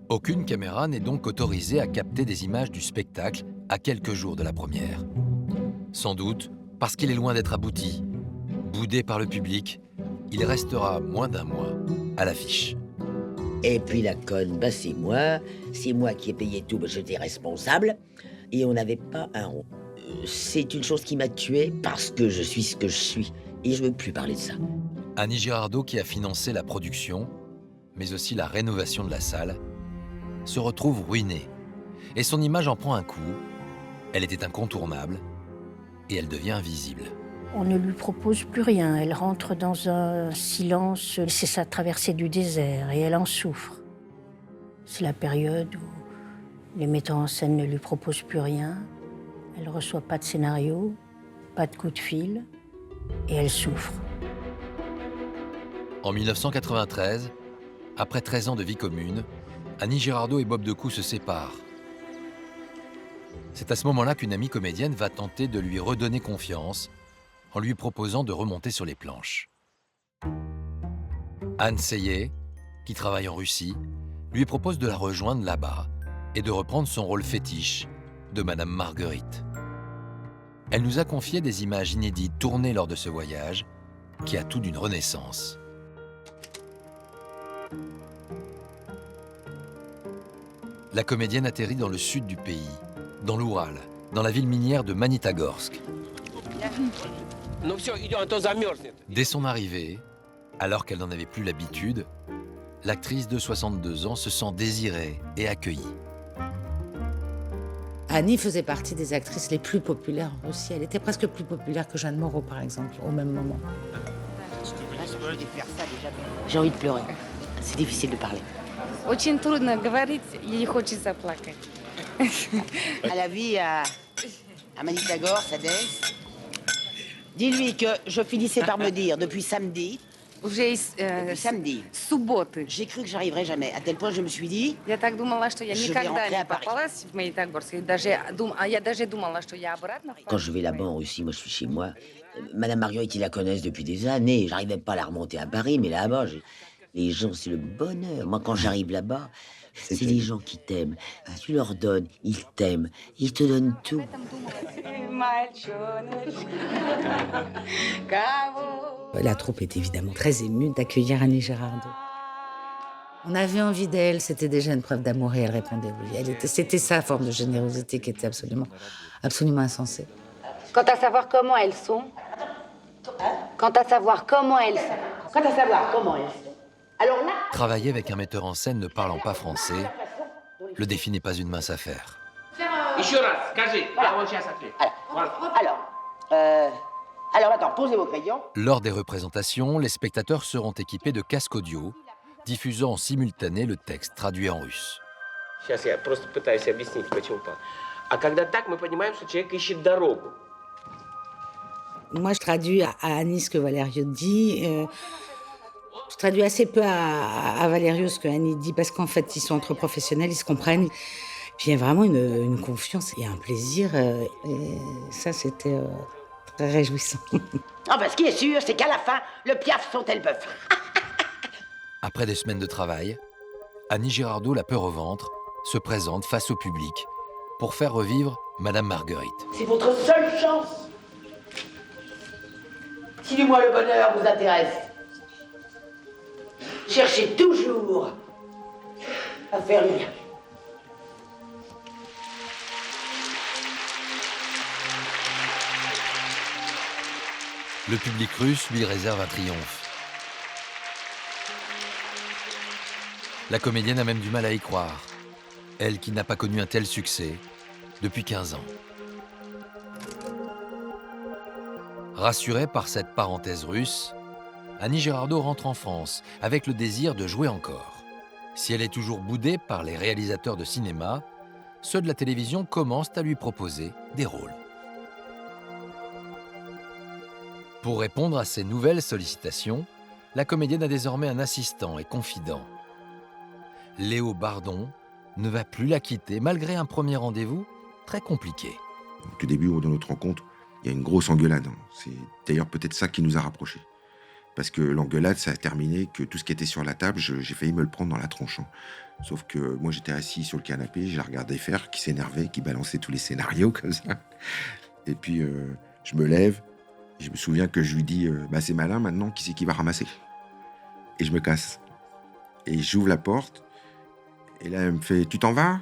Aucune caméra n'est donc autorisée à capter des images du spectacle à quelques jours de la première. Sans doute parce qu'il est loin d'être abouti. Boudé par le public, il restera moins d'un mois à l'affiche. Et puis la conne, bah c'est moi qui ai payé tout, bah, j'étais responsable. Et on n'avait pas un rond. C'est une chose qui m'a tué parce que je suis ce que je suis. Et je ne veux plus parler de ça. Annie Girardot, qui a financé la production, mais aussi la rénovation de la salle, se retrouve ruinée. Et son image en prend un coup. Elle était incontournable et elle devient invisible. On ne lui propose plus rien. Elle rentre dans un silence. C'est sa traversée du désert et elle en souffre. C'est la période où les metteurs en scène ne lui proposent plus rien. Elle ne reçoit pas de scénario, pas de coup de fil, et elle souffre. En 1993, après 13 ans de vie commune, Annie Girardot et Bob Decou se séparent. C'est à ce moment-là qu'une amie comédienne va tenter de lui redonner confiance en lui proposant de remonter sur les planches. Anne Seyé, qui travaille en Russie, lui propose de la rejoindre là-bas et de reprendre son rôle fétiche de Madame Marguerite. Elle nous a confié des images inédites tournées lors de ce voyage qui a tout d'une renaissance. La comédienne atterrit dans le sud du pays, dans l'Oural, dans la ville minière de Magnitogorsk. Dès son arrivée, alors qu'elle n'en avait plus l'habitude, l'actrice de 62 ans se sent désirée et accueillie. Annie faisait partie des actrices les plus populaires en Russie. Elle était presque plus populaire que Jeanne Moreau, par exemple, au même moment. J'ai envie de pleurer. C'est difficile de parler. Очень трудно говорить, ей хочется плакать. À la vie à Magnitogorsk, à Odesse. Dis-lui que je finissais par me dire depuis samedi. Depuis samedi. J'ai cru que j'arriverais jamais. À tel point, je me suis dit. Я так думала, что я Je vais никогда rentrer не à Paris. попалась в Магнитогорск. Я даже думала, что я обратно. Quand je vais là-bas en Russie, moi je suis chez moi. Madame Marguerite, ils la connaissent depuis des années. J'arrivais pas à la remonter à Paris, mais là-bas, les gens, c'est le bonheur. Moi, quand j'arrive là-bas, c'est des gens qui t'aiment. Tu leur donnes, ils t'aiment, ils te donnent tout. La troupe est évidemment très émue d'accueillir Annie Girardot. On avait envie d'elle, c'était déjà une preuve d'amour et elle répondait oui. C'était sa forme de générosité qui était absolument insensée. Quant à savoir comment elles sont, Alors là, Travailler avec un metteur en scène ne parlant pas français, le défi n'est pas une mince affaire. Alors, attends, posez vos crayons. Lors des représentations, les spectateurs seront équipés de casques audio, diffusant en simultané le texte traduit en russe. Сейчас я просто пытаюсь объяснить, почему так. А когда так, мы понимаем, что человек ищет дорогу. Moi, je traduis à Annie ce que Valerio dit. Je traduit assez peu à Valerio ce que Annie dit, parce qu'en fait, ils sont entre professionnels, ils se comprennent. Puis il y a vraiment une confiance et un plaisir. Et ça, c'était très réjouissant. Ah ben, ce qui est sûr, c'est qu'à la fin, le piaf sautait le bœuf. Après des semaines de travail, Annie Girardot, la peur au ventre, se présente face au public pour faire revivre Madame Marguerite. C'est votre seule chance. Si du moins le bonheur vous intéresse, cherchez toujours à faire le bien. Le public russe lui réserve un triomphe. La comédienne a même du mal à y croire, elle qui n'a pas connu un tel succès depuis 15 ans. Rassurée par cette parenthèse russe, Annie Girardot rentre en France avec le désir de jouer encore. Si elle est toujours boudée par les réalisateurs de cinéma, ceux de la télévision commencent à lui proposer des rôles. Pour répondre à ces nouvelles sollicitations, la comédienne a désormais un assistant et confident. Léo Bardon ne va plus la quitter malgré un premier rendez-vous très compliqué. Au tout début de notre rencontre, il y a une grosse engueulade. C'est d'ailleurs peut-être ça qui nous a rapprochés. Parce que l'engueulade, ça a terminé que tout ce qui était sur la table, j'ai failli me le prendre dans la tronche. Sauf que moi, j'étais assis sur le canapé, je la regardais faire, qui s'énervait, qui balançait tous les scénarios comme ça. Et puis, je me lève, et je me souviens que je lui dis c'est malin maintenant, qui c'est qui va ramasser? Et je me casse. Et j'ouvre la porte, et là, elle me fait « Tu t'en vas ?»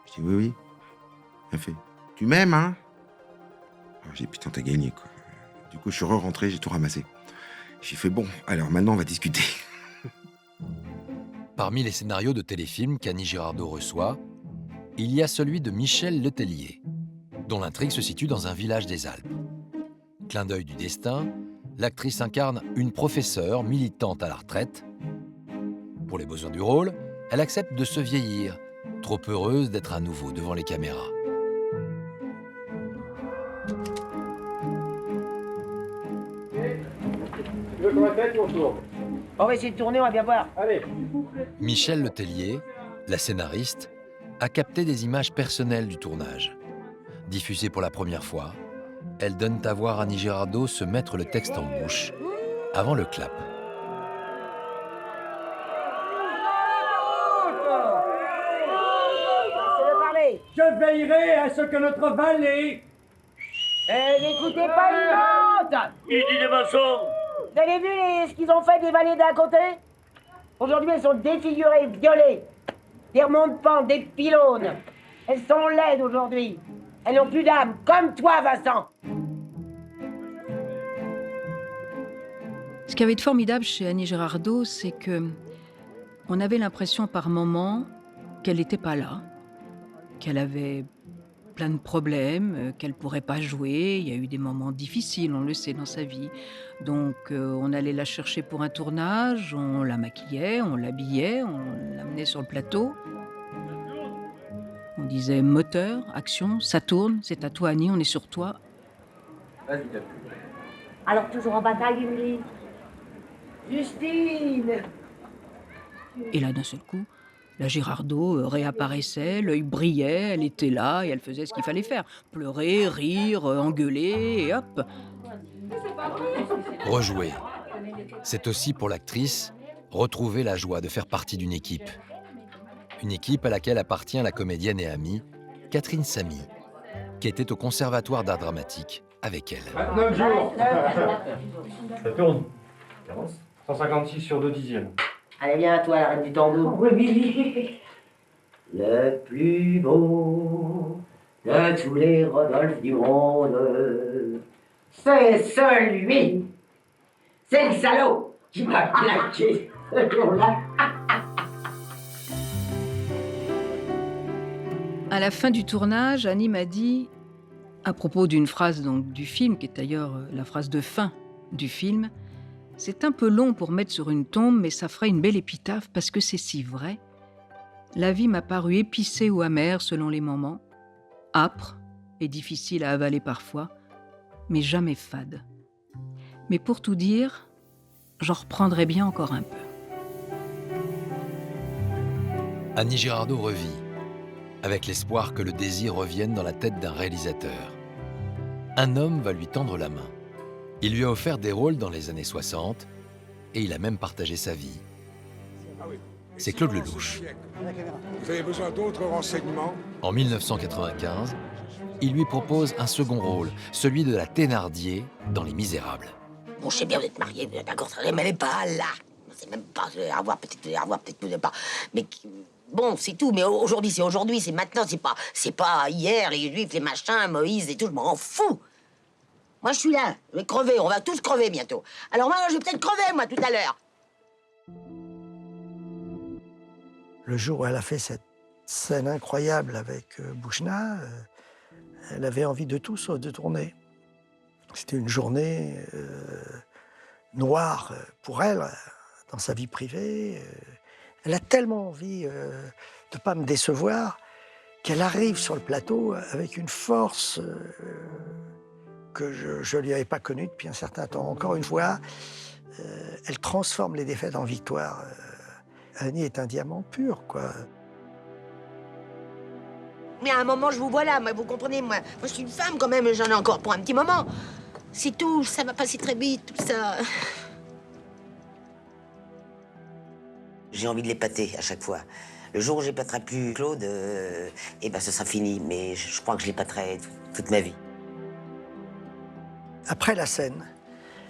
Je dis « Oui, oui. » Elle me fait « Tu m'aimes, hein ?» Alors, j'ai dit « Putain, t'as gagné, quoi. » Du coup, je suis rentré, j'ai tout ramassé. J'ai fait « Bon, alors maintenant, on va discuter. » Parmi les scénarios de téléfilms qu'Annie Girardot reçoit, il y a celui de Michel Letellier, dont l'intrigue se situe dans un village des Alpes. Clin d'œil du destin, l'actrice incarne une professeure militante à la retraite. Pour les besoins du rôle, elle accepte de se vieillir, trop heureuse d'être à nouveau devant les caméras. On va essayer de tourner, on va bien voir. Allez. Michel Letellier, la scénariste, a capté des images personnelles du tournage. Diffusées pour la première fois, elles donnent à voir Annie Girardot se mettre le texte en bouche avant le clap. Je veillerai à ce que notre vallée... N'écoutez pas une vente. Il dit des mensonges. Vous avez vu ce qu'ils ont fait des vallées d'à côté? Aujourd'hui, elles sont défigurées, violées. Des remonte-pentes, des pylônes. Elles sont laides aujourd'hui. Elles n'ont plus d'âme, comme toi, Vincent. Ce qui avait de formidable chez Annie Girardot, c'est que on avait l'impression par moments qu'elle n'était pas là, qu'elle avait plein de problèmes, qu'elle ne pourrait pas jouer. Il y a eu des moments difficiles, on le sait, dans sa vie. Donc on allait la chercher pour un tournage, on la maquillait, on l'habillait, on l'amenait sur le plateau. On disait moteur, action, ça tourne, c'est à toi Annie, on est sur toi. Vas-y, Alors toujours en bataille, Émilie. Justine. Et là, d'un seul coup, la Girardot réapparaissait, l'œil brillait, elle était là et elle faisait ce qu'il fallait faire. Pleurer, rire, engueuler, et hop. Rejouer. C'est aussi pour l'actrice retrouver la joie de faire partie d'une équipe. Une équipe à laquelle appartient la comédienne et amie Catherine Samy, qui était au Conservatoire d'art dramatique avec elle. 29 jours. Ça tourne. 156 sur 2 dixièmes. Allez, viens, toi, la reine du tambour. Le plus beau de tous les Rodolphe du monde, c'est celui, c'est le salaud qui m'a plaqué ce jour-là. À la fin du tournage, Annie m'a dit, à propos d'une phrase donc, du film, qui est d'ailleurs la phrase de fin du film, « C'est un peu long pour mettre sur une tombe, mais ça ferait une belle épitaphe parce que c'est si vrai. La vie m'a paru épicée ou amère selon les moments, âpre et difficile à avaler parfois, mais jamais fade. Mais pour tout dire, j'en reprendrai bien encore un peu. » Annie Girardot revit, avec l'espoir que le désir revienne dans la tête d'un réalisateur. Un homme va lui tendre la main. Il lui a offert des rôles dans les années 60 et il a même partagé sa vie. C'est Claude Lelouch. Vous avez besoin d'autres renseignements? En 1995, il lui propose un second rôle, celui de la Thénardier dans Les Misérables. Bon, je sais bien, vous êtes mariés, vous êtes d'accord, mais elle n'est pas là. C'est même pas, je vais la revoir, peut-être vous n'êtes pas. Mais bon, c'est tout, mais aujourd'hui, c'est maintenant, c'est pas hier, les Juifs, les machins, Moïse et tout, je m'en fous. Moi, je suis là, je vais crever, on va tous crever bientôt. Alors moi, je vais peut-être crever, moi, tout à l'heure. Le jour où elle a fait cette scène incroyable avec Bouchna, elle avait envie de tout sauf de tourner. C'était une journée noire pour elle, dans sa vie privée. Elle a tellement envie de ne pas me décevoir qu'elle arrive sur le plateau avec une force que je ne lui avais pas connue depuis un certain temps. Encore une fois, elle transforme les défaites en victoires. Annie est un diamant pur, quoi. Mais à un moment, je vous vois là, vous comprenez, moi je suis une femme quand même, j'en ai encore pour un petit moment. C'est tout, ça va passer très vite, tout ça. J'ai envie de l'épater à chaque fois. Le jour où j'épaterai plus Claude, eh ben ce sera fini, mais je crois que je l'épaterai toute ma vie. Après la scène,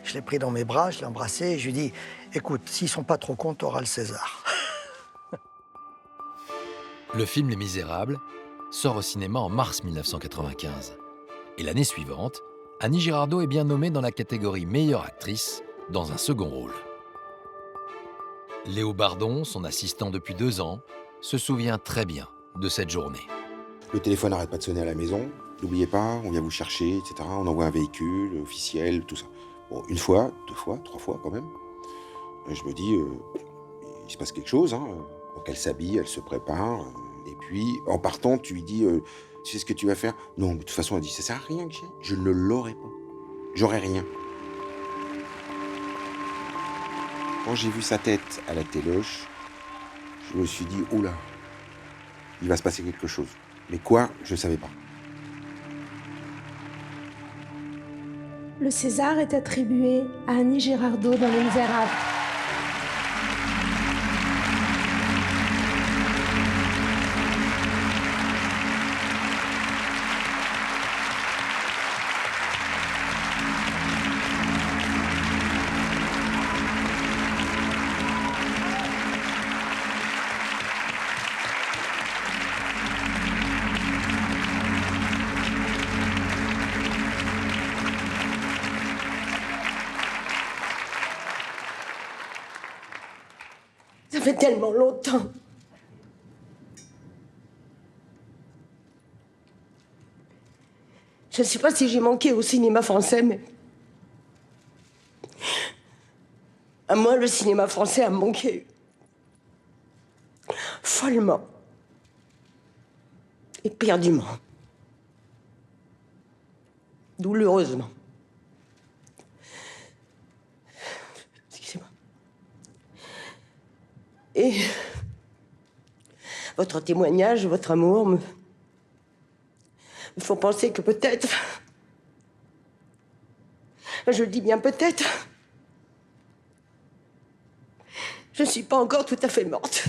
je l'ai pris dans mes bras, je l'ai embrassé et je lui ai dit « Écoute, s'ils sont pas trop cons, t'auras le César. » Le film Les Misérables sort au cinéma en mars 1995. Et l'année suivante, Annie Girardot est bien nommée dans la catégorie meilleure actrice dans un second rôle. Léo Bardon, son assistant depuis 2 ans, se souvient très bien de cette journée. Le téléphone n'arrête pas de sonner à la maison. N'oubliez pas, on vient vous chercher, etc. On envoie un véhicule officiel, tout ça. Bon, 1 fois, 2 fois, 3 fois quand même. Et je me dis, il se passe quelque chose. Hein. Donc elle s'habille, elle se prépare. Et puis, en partant, tu lui dis, tu sais ce que tu vas faire? Non, de toute façon, elle dit, ça sert à rien que je ne l'aurai pas. J'aurai rien. Quand j'ai vu sa tête à la téloche, je me suis dit, oula, il va se passer quelque chose. Mais quoi, je ne savais pas. Le César est attribué à Annie Girardot dans Les Misérables. Ça fait tellement longtemps. Je ne sais pas si j'ai manqué au cinéma français, mais... à moi, le cinéma français a manqué. Follement. Éperdument. Douloureusement. Excusez-moi. Et votre témoignage, votre amour me font penser que peut-être, je le dis bien peut-être, je ne suis pas encore tout à fait morte.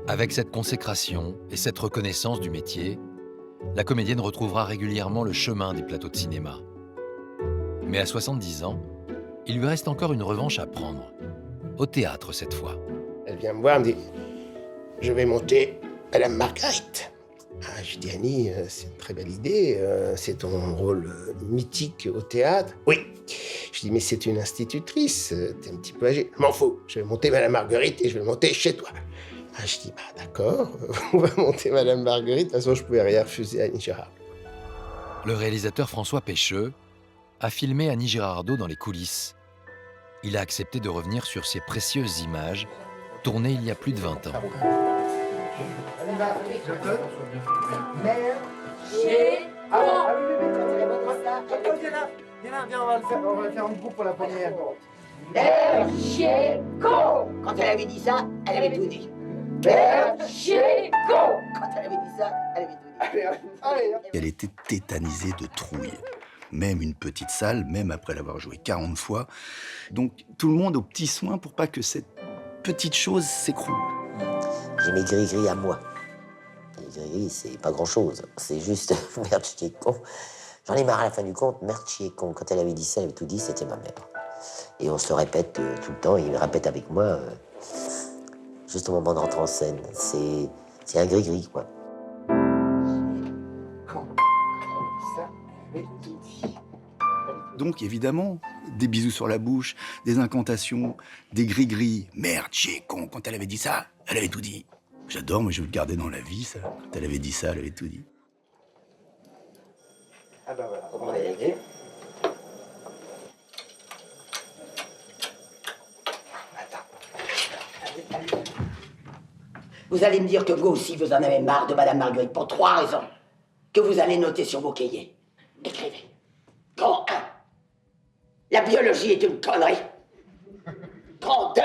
Avec cette consécration et cette reconnaissance du métier, la comédienne retrouvera régulièrement le chemin des plateaux de cinéma. Mais à 70 ans, il lui reste encore une revanche à prendre. Au théâtre cette fois. Elle vient me voir, elle me dit « Je vais monter Madame Marguerite ». Je dis « Annie, c'est une très belle idée, c'est ton rôle mythique au théâtre. » Oui. Je dis « Mais c'est une institutrice, t'es un petit peu âgée. » « Je m'en fous, je vais monter Madame Marguerite et je vais monter chez toi. » Je dis « Bah d'accord, on va monter Madame Marguerite. » De toute façon, je pouvais rien refuser à Annie Girardot. Le réalisateur François Pêcheux a filmé Annie Girardot dans les coulisses. Il a accepté de revenir sur ces précieuses images tournées il y a plus de 20 ans. Viens, on va le faire en groupe pour la première. Merde, chier, con! Quand elle avait dit ça, elle avait tout dit. Merde, chier, con! Quand elle avait dit ça, elle avait tout dit. Elle était tétanisée de trouille. Même une petite salle, même après l'avoir joué 40 fois. Donc tout le monde aux petits soins pour pas que cette petite chose s'écroule. J'ai mes gris-gris à moi. Les gris-gris, c'est pas grand-chose. C'est juste merde, chier, con. J'en ai marre à la fin du compte, merde, chier, con. Quand elle avait dit ça, elle avait tout dit, c'était ma mère. Et on se le répète tout le temps, et il le répète avec moi, juste au moment de rentrer en scène. C'est un gris-gris, quoi. Donc évidemment, des bisous sur la bouche, des incantations, des gris-gris. Merde, chier, con, quand elle avait dit ça, elle avait tout dit. J'adore, moi je veux le garder dans la vie, ça. Quand elle avait dit ça, elle avait tout dit. Ah bah voilà, on va y aller. Vous allez me dire que vous aussi, vous en avez marre de Madame Marguerite pour 3 raisons. Que vous allez noter sur vos cahiers. Écrivez. Grand 1. La biologie est une connerie. Grand 2.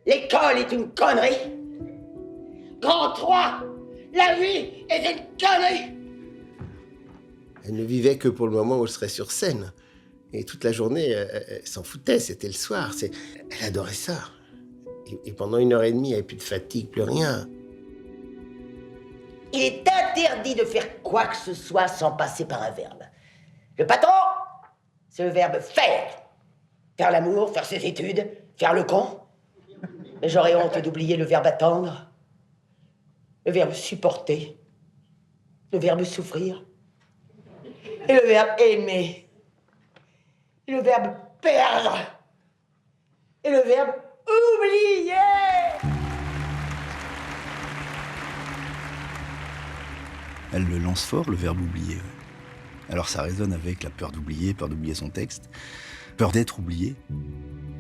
L'école est une connerie. Grand 3. La vie est une connerie. Elle ne vivait que pour le moment où elle serait sur scène. Et toute la journée, elle s'en foutait, c'était le soir. Elle adorait ça. Et pendant 1h30, il n'y avait plus de fatigue, plus rien. Il est interdit de faire quoi que ce soit sans passer par un verbe. Le patron, c'est le verbe faire. Faire l'amour, faire ses études, faire le con. Mais j'aurais honte d'oublier le verbe attendre, le verbe supporter, le verbe souffrir, et le verbe aimer, et le verbe perdre, et le verbe oublier. Elle le lance fort, le verbe oublier. Alors ça résonne avec la peur d'oublier son texte, peur d'être oubliée.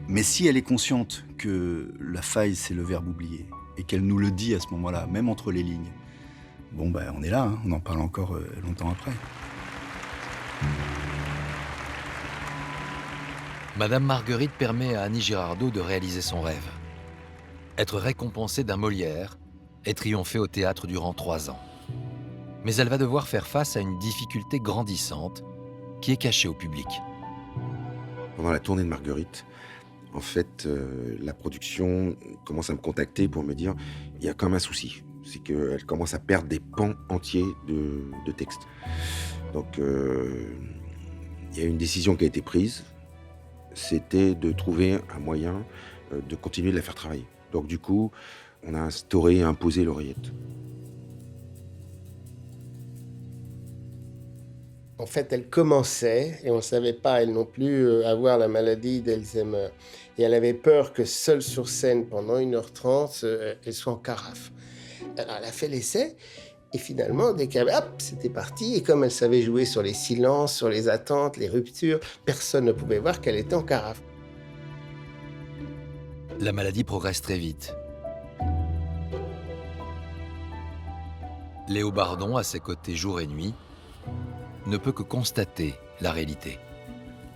Mais si elle est consciente que la faille, c'est le verbe oublier, et qu'elle nous le dit à ce moment-là, même entre les lignes, bon, ben, on est là, hein, on en parle encore longtemps après. Madame Marguerite permet à Annie Girardot de réaliser son rêve. Être récompensée d'un Molière et triompher au théâtre durant 3 ans. Mais elle va devoir faire face à une difficulté grandissante qui est cachée au public. Pendant la tournée de Marguerite, en fait, la production commence à me contacter pour me dire il y a quand même un souci. C'est qu'elle commence à perdre des pans entiers de texte. Donc, il y a une décision qui a été prise. C'était de trouver un moyen de continuer de la faire travailler. Donc, du coup, on a instauré et imposé l'oreillette. En fait, elle commençait, et on ne savait pas, elle non plus, avoir la maladie d'Alzheimer. Et elle avait peur que seule sur scène, pendant 1h30, elle soit en carafe. Alors, elle a fait l'essai, et finalement, dès qu'elle... Hop, c'était parti. Et comme elle savait jouer sur les silences, sur les attentes, les ruptures, personne ne pouvait voir qu'elle était en carafe. La maladie progresse très vite. Léo Bardon, à ses côtés jour et nuit, ne peut que constater la réalité.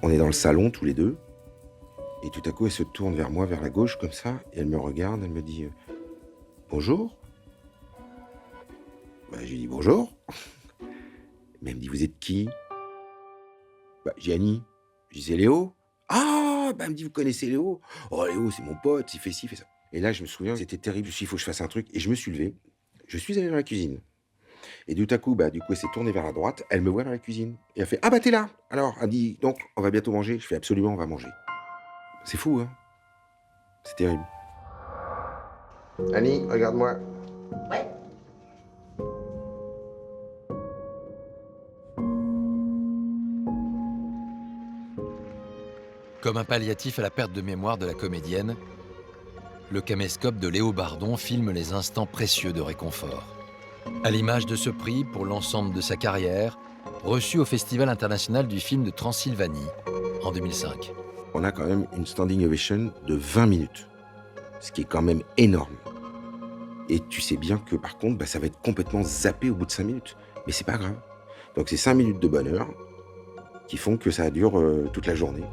On est dans le salon tous les deux, et tout à coup elle se tourne vers moi, vers la gauche comme ça, et elle me regarde, elle me dit bonjour. Bah, je lui dis bonjour. Mais elle me dit vous êtes qui? Bah, j'ai Annie. Je dis c'est Léo. Ah, bah elle me dit vous connaissez Léo? Oh Léo c'est mon pote, il fait ci, il fait ça. Et là je me souviens, c'était terrible, je me suis dit il faut que je fasse un truc, et je me suis levé, je suis allé dans la cuisine. Et tout à coup, elle s'est tournée vers la droite, elle me voit dans la cuisine. Et elle fait « Ah bah t'es là !» Alors, elle dit « Donc, on va bientôt manger ?» Je fais « Absolument, on va manger. » C'est fou, hein? C'est terrible. Annie, regarde-moi. Ouais. Comme un palliatif à la perte de mémoire de la comédienne, le caméscope de Léo Bardon filme les instants précieux de réconfort. À l'image de ce prix pour l'ensemble de sa carrière, reçu au Festival international du film de Transylvanie en 2005. On a quand même une standing ovation de 20 minutes, ce qui est quand même énorme. Et tu sais bien que par contre, ça va être complètement zappé au bout de 5 minutes. Mais c'est pas grave. Donc c'est 5 minutes de bonheur qui font que ça dure toute la journée.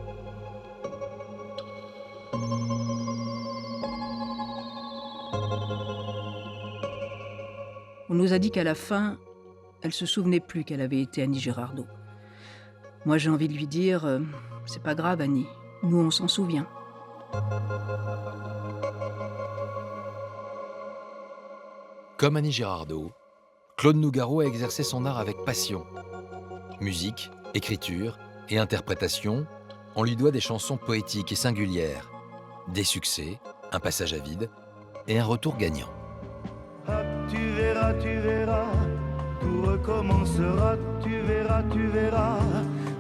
On nous a dit qu'à la fin, elle se souvenait plus qu'elle avait été Annie Girardot. Moi, j'ai envie de lui dire, c'est pas grave, Annie. Nous, on s'en souvient. Comme Annie Girardot, Claude Nougaro a exercé son art avec passion. Musique, écriture et interprétation, on lui doit des chansons poétiques et singulières, des succès, un passage à vide et un retour gagnant. Ah, tu verras, tout recommencera, tu verras,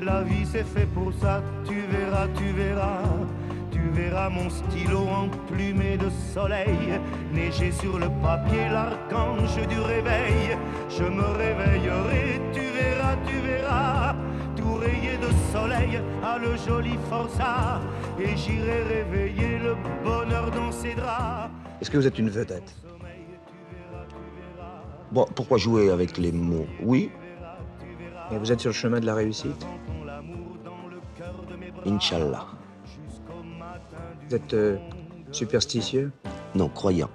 la vie c'est fait pour ça, tu verras, tu verras mon stylo emplumé de soleil, neiger sur le papier l'archange du réveil, je me réveillerai, tu verras, tout rayé de soleil à le joli forçat, et j'irai réveiller le bonheur dans ses draps. Est-ce que vous êtes une vedette? Bon, pourquoi jouer avec les mots? Oui. Et vous êtes sur le chemin de la réussite? Inch'Allah. Vous êtes superstitieux? Non, croyant.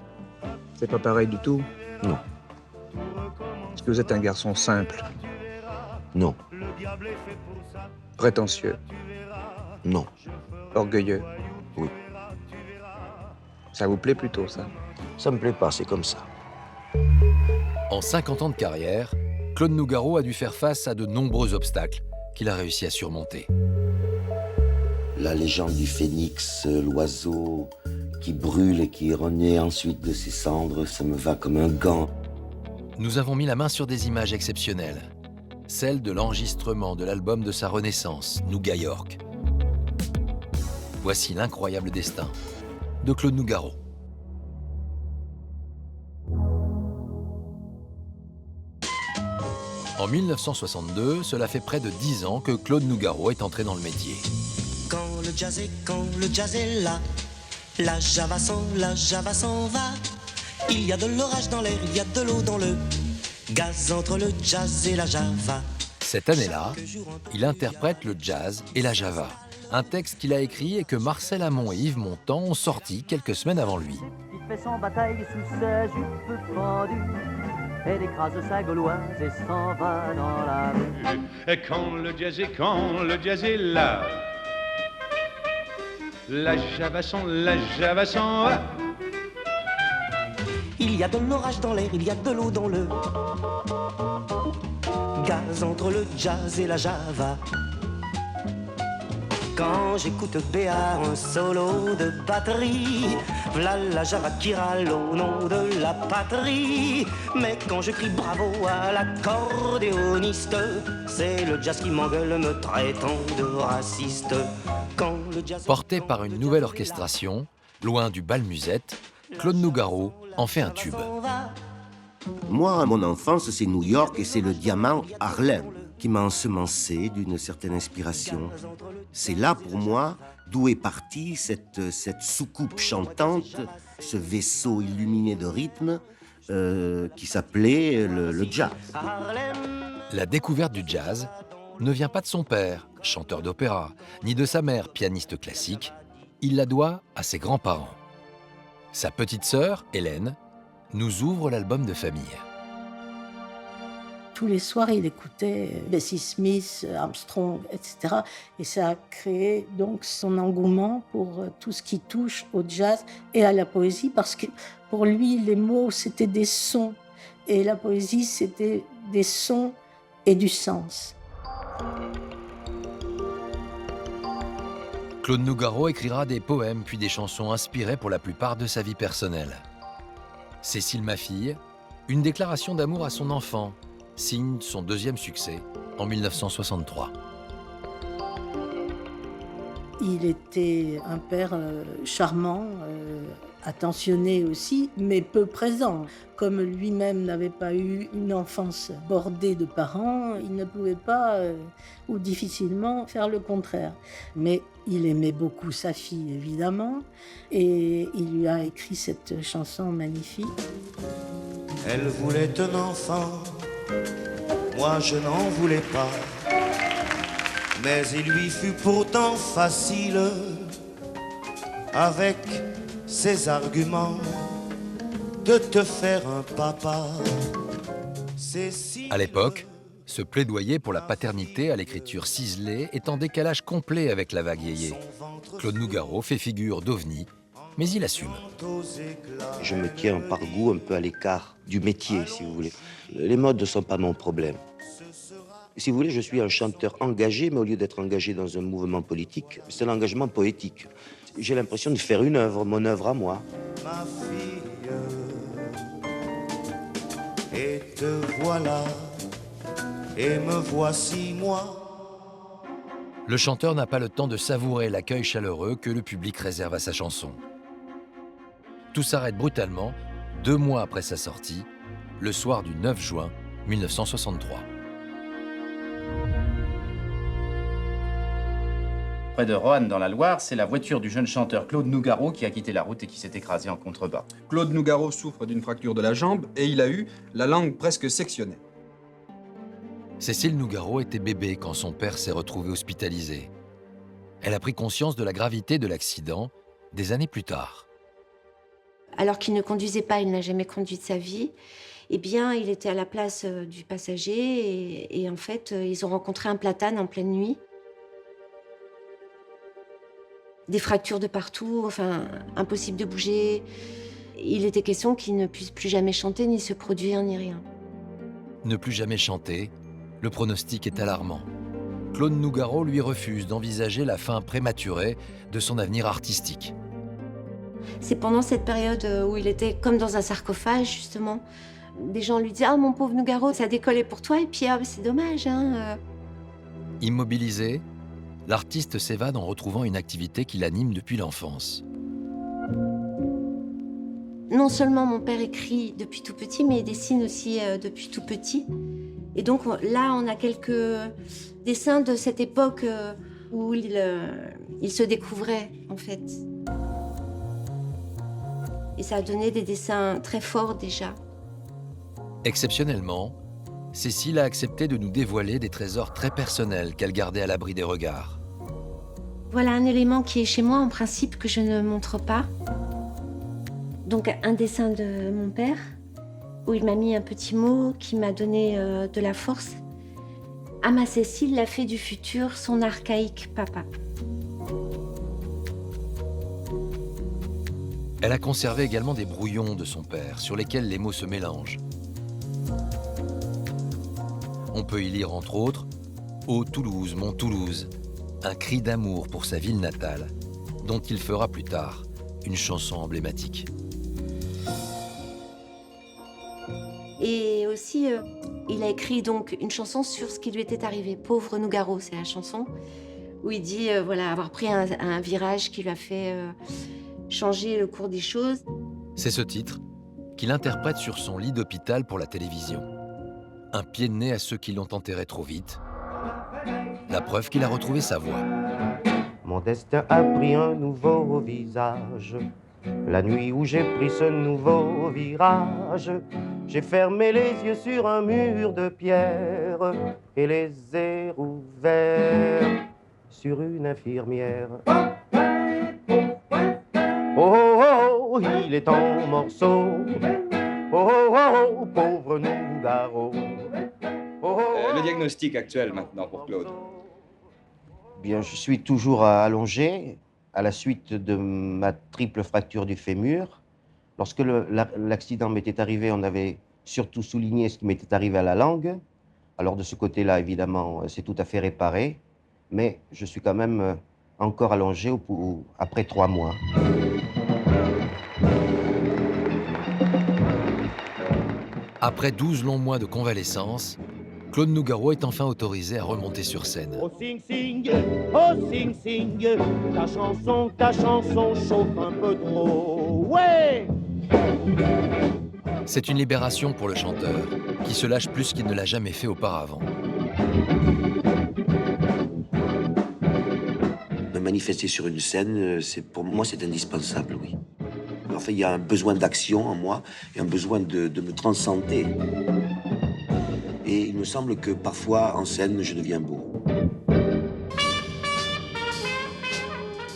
C'est pas pareil du tout? Non. Est-ce que vous êtes un garçon simple? Non. Prétentieux? Non. Orgueilleux? Oui. Ça vous plaît plutôt, ça? Ça me plaît pas, c'est comme ça. En 50 ans de carrière, Claude Nougaro a dû faire face à de nombreux obstacles qu'il a réussi à surmonter. La légende du phénix, l'oiseau qui brûle et qui renaît ensuite de ses cendres, ça me va comme un gant. Nous avons mis la main sur des images exceptionnelles. Celle de l'enregistrement de l'album de sa renaissance, Nouga York. Voici l'incroyable destin de Claude Nougaro. En 1962, cela fait près de 10 ans que Claude Nougaro est entré dans le métier. Quand le jazz est là, la java s'en va. Il y a de l'orage dans l'air, il y a de l'eau dans le gaz entre le jazz et la java. Cette année-là, il interprète le jazz et la java, un texte qu'il a écrit et que Marcel Amont et Yves Montand ont sorti quelques semaines avant lui. Il fait son bataille sous sa jupe fendue. Elle écrase sa gauloise et s'en va dans la rue. Et quand le jazz est là, la java s'en va. Il y a de l'orage dans l'air, il y a de l'eau dans le gaz entre le jazz et la java. Quand j'écoute Béat, un solo de batterie, v'là la java qui râle au nom de la patrie. Mais quand je crie bravo à l'accordéoniste, c'est le jazz qui m'engueule me traitant de raciste. Quand le jazz... Porté par une nouvelle orchestration, loin du bal musette, Claude Nougaro en fait un tube. Moi, mon enfance, c'est New York et c'est le diamant Harlem qui m'a ensemencé d'une certaine inspiration. C'est là, pour moi, d'où est partie cette soucoupe chantante, ce vaisseau illuminé de rythme qui s'appelait le jazz. La découverte du jazz ne vient pas de son père, chanteur d'opéra, ni de sa mère, pianiste classique. Il la doit à ses grands-parents. Sa petite sœur, Hélène, nous ouvre l'album de famille. Tous les soirs, il écoutait Bessie Smith, Armstrong, etc. Et ça a créé donc son engouement pour tout ce qui touche au jazz et à la poésie, parce que pour lui, les mots, c'était des sons. Et la poésie, c'était des sons et du sens. Claude Nougaro écrira des poèmes puis des chansons inspirées pour la plupart de sa vie personnelle. Cécile, ma fille, une déclaration d'amour à son enfant, signe son deuxième succès en 1963. Il était un père charmant, attentionné aussi, mais peu présent. Comme lui-même n'avait pas eu une enfance bordée de parents, il ne pouvait pas, ou difficilement, faire le contraire. Mais il aimait beaucoup sa fille, évidemment, et il lui a écrit cette chanson magnifique. Elle voulait un enfant, moi je n'en voulais pas. Mais il lui fut pourtant facile, avec ses arguments, de te faire un papa. À l'époque, ce plaidoyer pour la paternité à l'écriture ciselée est en décalage complet avec la vague yéyé. Claude Nougaro fait figure d'ovni, mais il assume. Je me tiens par goût un peu à l'écart du métier, si vous voulez. Les modes ne sont pas mon problème. Si vous voulez, je suis un chanteur engagé, mais au lieu d'être engagé dans un mouvement politique, c'est l'engagement poétique. J'ai l'impression de faire une œuvre, mon œuvre à moi. Ma fille, et te voilà, et me voici moi. Le chanteur n'a pas le temps de savourer l'accueil chaleureux que le public réserve à sa chanson. Tout s'arrête brutalement, 2 mois après sa sortie, le soir du 9 juin 1963. Près de Roanne, dans la Loire, c'est la voiture du jeune chanteur Claude Nougaro qui a quitté la route et qui s'est écrasé en contrebas. Claude Nougaro souffre d'une fracture de la jambe et il a eu la langue presque sectionnée. Cécile Nougaro était bébé quand son père s'est retrouvé hospitalisé. Elle a pris conscience de la gravité de l'accident des années plus tard. Alors qu'il ne conduisait pas, il n'a jamais conduit de sa vie, eh bien, il était à la place du passager et en fait, ils ont rencontré un platane en pleine nuit. Des fractures de partout, enfin, impossible de bouger. Il était question qu'il ne puisse plus jamais chanter, ni se produire, ni rien. Ne plus jamais chanter, le pronostic est alarmant. Claude Nougaro lui refuse d'envisager la fin prématurée de son avenir artistique. C'est pendant cette période où il était comme dans un sarcophage, justement. Des gens lui disaient « Ah, mon pauvre Nougaro, ça a décollé pour toi, et puis ah, c'est dommage, hein. » Immobilisé, l'artiste s'évade en retrouvant une activité qui l'anime depuis l'enfance. Non seulement mon père écrit depuis tout petit, mais il dessine aussi depuis tout petit. Et donc là, on a quelques dessins de cette époque où il se découvrait, en fait. Et ça a donné des dessins très forts déjà. Exceptionnellement, Cécile a accepté de nous dévoiler des trésors très personnels qu'elle gardait à l'abri des regards. Voilà un élément qui est chez moi, en principe, que je ne montre pas. Donc un dessin de mon père, où il m'a mis un petit mot qui m'a donné de la force. À ma Cécile, la fée du futur, son archaïque papa. Elle a conservé également des brouillons de son père, sur lesquels les mots se mélangent. On peut y lire entre autres « Ô Toulouse, mon Toulouse », un cri d'amour pour sa ville natale, dont il fera plus tard une chanson emblématique. Et aussi, il a écrit donc une chanson sur ce qui lui était arrivé. Pauvre Nougaro, c'est la chanson, où il dit voilà, avoir pris un virage qui lui a fait changer le cours des choses. C'est ce titre qu'il interprète sur son lit d'hôpital pour la télévision. Un pied de nez à ceux qui l'ont enterré trop vite. La preuve qu'il a retrouvé sa voix. Mon destin a pris un nouveau visage. La nuit où j'ai pris ce nouveau virage, j'ai fermé les yeux sur un mur de pierre et les ai rouverts sur une infirmière. Oh, oh, oh, il est en morceaux. Oh, oh, oh, pauvre Nougaro. Oh, oh, Le diagnostic actuel maintenant pour Claude. Bien, je suis toujours allongé à la suite de ma triple fracture du fémur. Lorsque l'accident m'était arrivé, on avait surtout souligné ce qui m'était arrivé à la langue. Alors de ce côté-là, évidemment, c'est tout à fait réparé. Mais je suis quand même encore allongé après 3 mois. Après 12 longs mois de convalescence, Claude Nougaro est enfin autorisé à remonter sur scène. Oh sing sing, ta chanson chauffe un peu trop, ouais. C'est une libération pour le chanteur, qui se lâche plus qu'il ne l'a jamais fait auparavant. Me manifester sur une scène, pour moi, c'est indispensable, oui. En fait, il y a un besoin d'action en moi et un besoin de me transcender. Et il me semble que parfois, en scène, je deviens beau.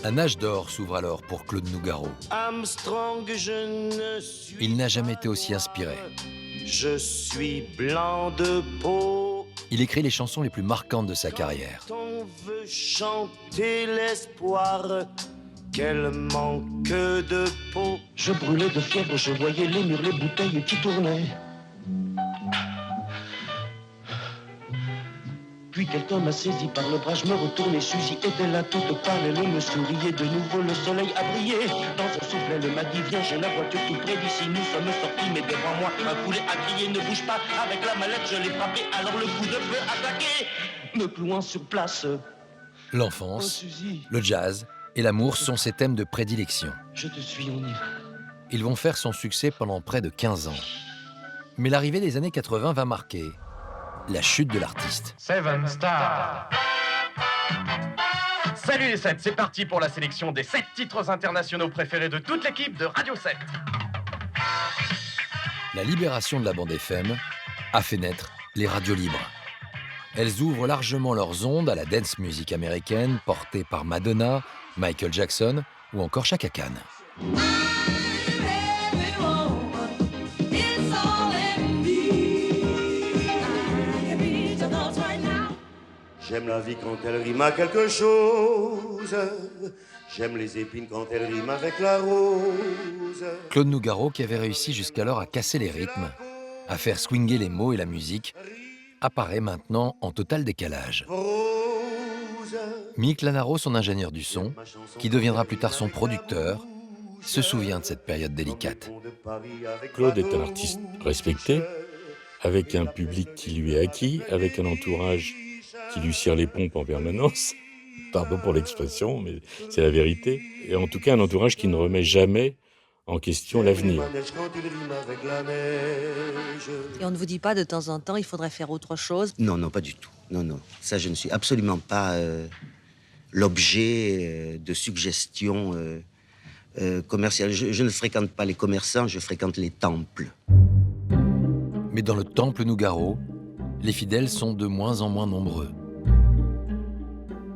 Un âge d'or s'ouvre alors pour Claude Nougaro. Armstrong, je ne suis Il n'a jamais été aussi inspiré. Je suis blanc de peau. Il écrit les chansons les plus marquantes de sa carrière. On veut chanter l'espoir. Quel manque de peau. Je brûlais de fièvre, je voyais les murs, les bouteilles qui tournaient. Puis quelqu'un m'a saisi par le bras, je me retournais, Suzy était là toute pâle, elle me souriait de nouveau, le soleil a brillé. Dans un souffle, elle m'a dit, viens, j'ai la voiture tout près d'ici, nous sommes sortis, mais devant moi, un poulet a crié, ne bouge pas, avec la mallette, je l'ai frappé, alors le coup de feu attaqué, me clouant sur place. L'enfance, le jazz et l'amour sont ses thèmes de prédilection. Je te suis, on y va. Ils vont faire son succès pendant près de 15 ans. Mais l'arrivée des années 80 va marquer la chute de l'artiste. 7 Star. Salut les 7, c'est parti pour la sélection des 7 titres internationaux préférés de toute l'équipe de Radio 7. La libération de la bande FM a fait naître les radios libres. Elles ouvrent largement leurs ondes à la dance music américaine portée par Madonna, Michael Jackson ou encore Chaka Khan. J'aime la vie quand elle rime à quelque chose. J'aime les épines quand elle rime avec la rose. Claude Nougaro, qui avait réussi jusqu'alors à casser les rythmes, à faire swinger les mots et la musique, apparaît maintenant en total décalage. Mick Lanaro, son ingénieur du son, qui deviendra plus tard son producteur, se souvient de cette période délicate. Claude est un artiste respecté, avec un public qui lui est acquis, avec un entourage qui lui cire les pompes en permanence. Pardon pour l'expression, mais c'est la vérité. Et en tout cas, un entourage qui ne remet jamais en question l'avenir. Et on ne vous dit pas de temps en temps, il faudrait faire autre chose? Non, non, pas du tout. Non, non. Ça, je ne suis absolument pas l'objet de suggestions commerciales. Je ne fréquente pas les commerçants, je fréquente les temples. Mais dans le temple Nougaro, les fidèles sont de moins en moins nombreux.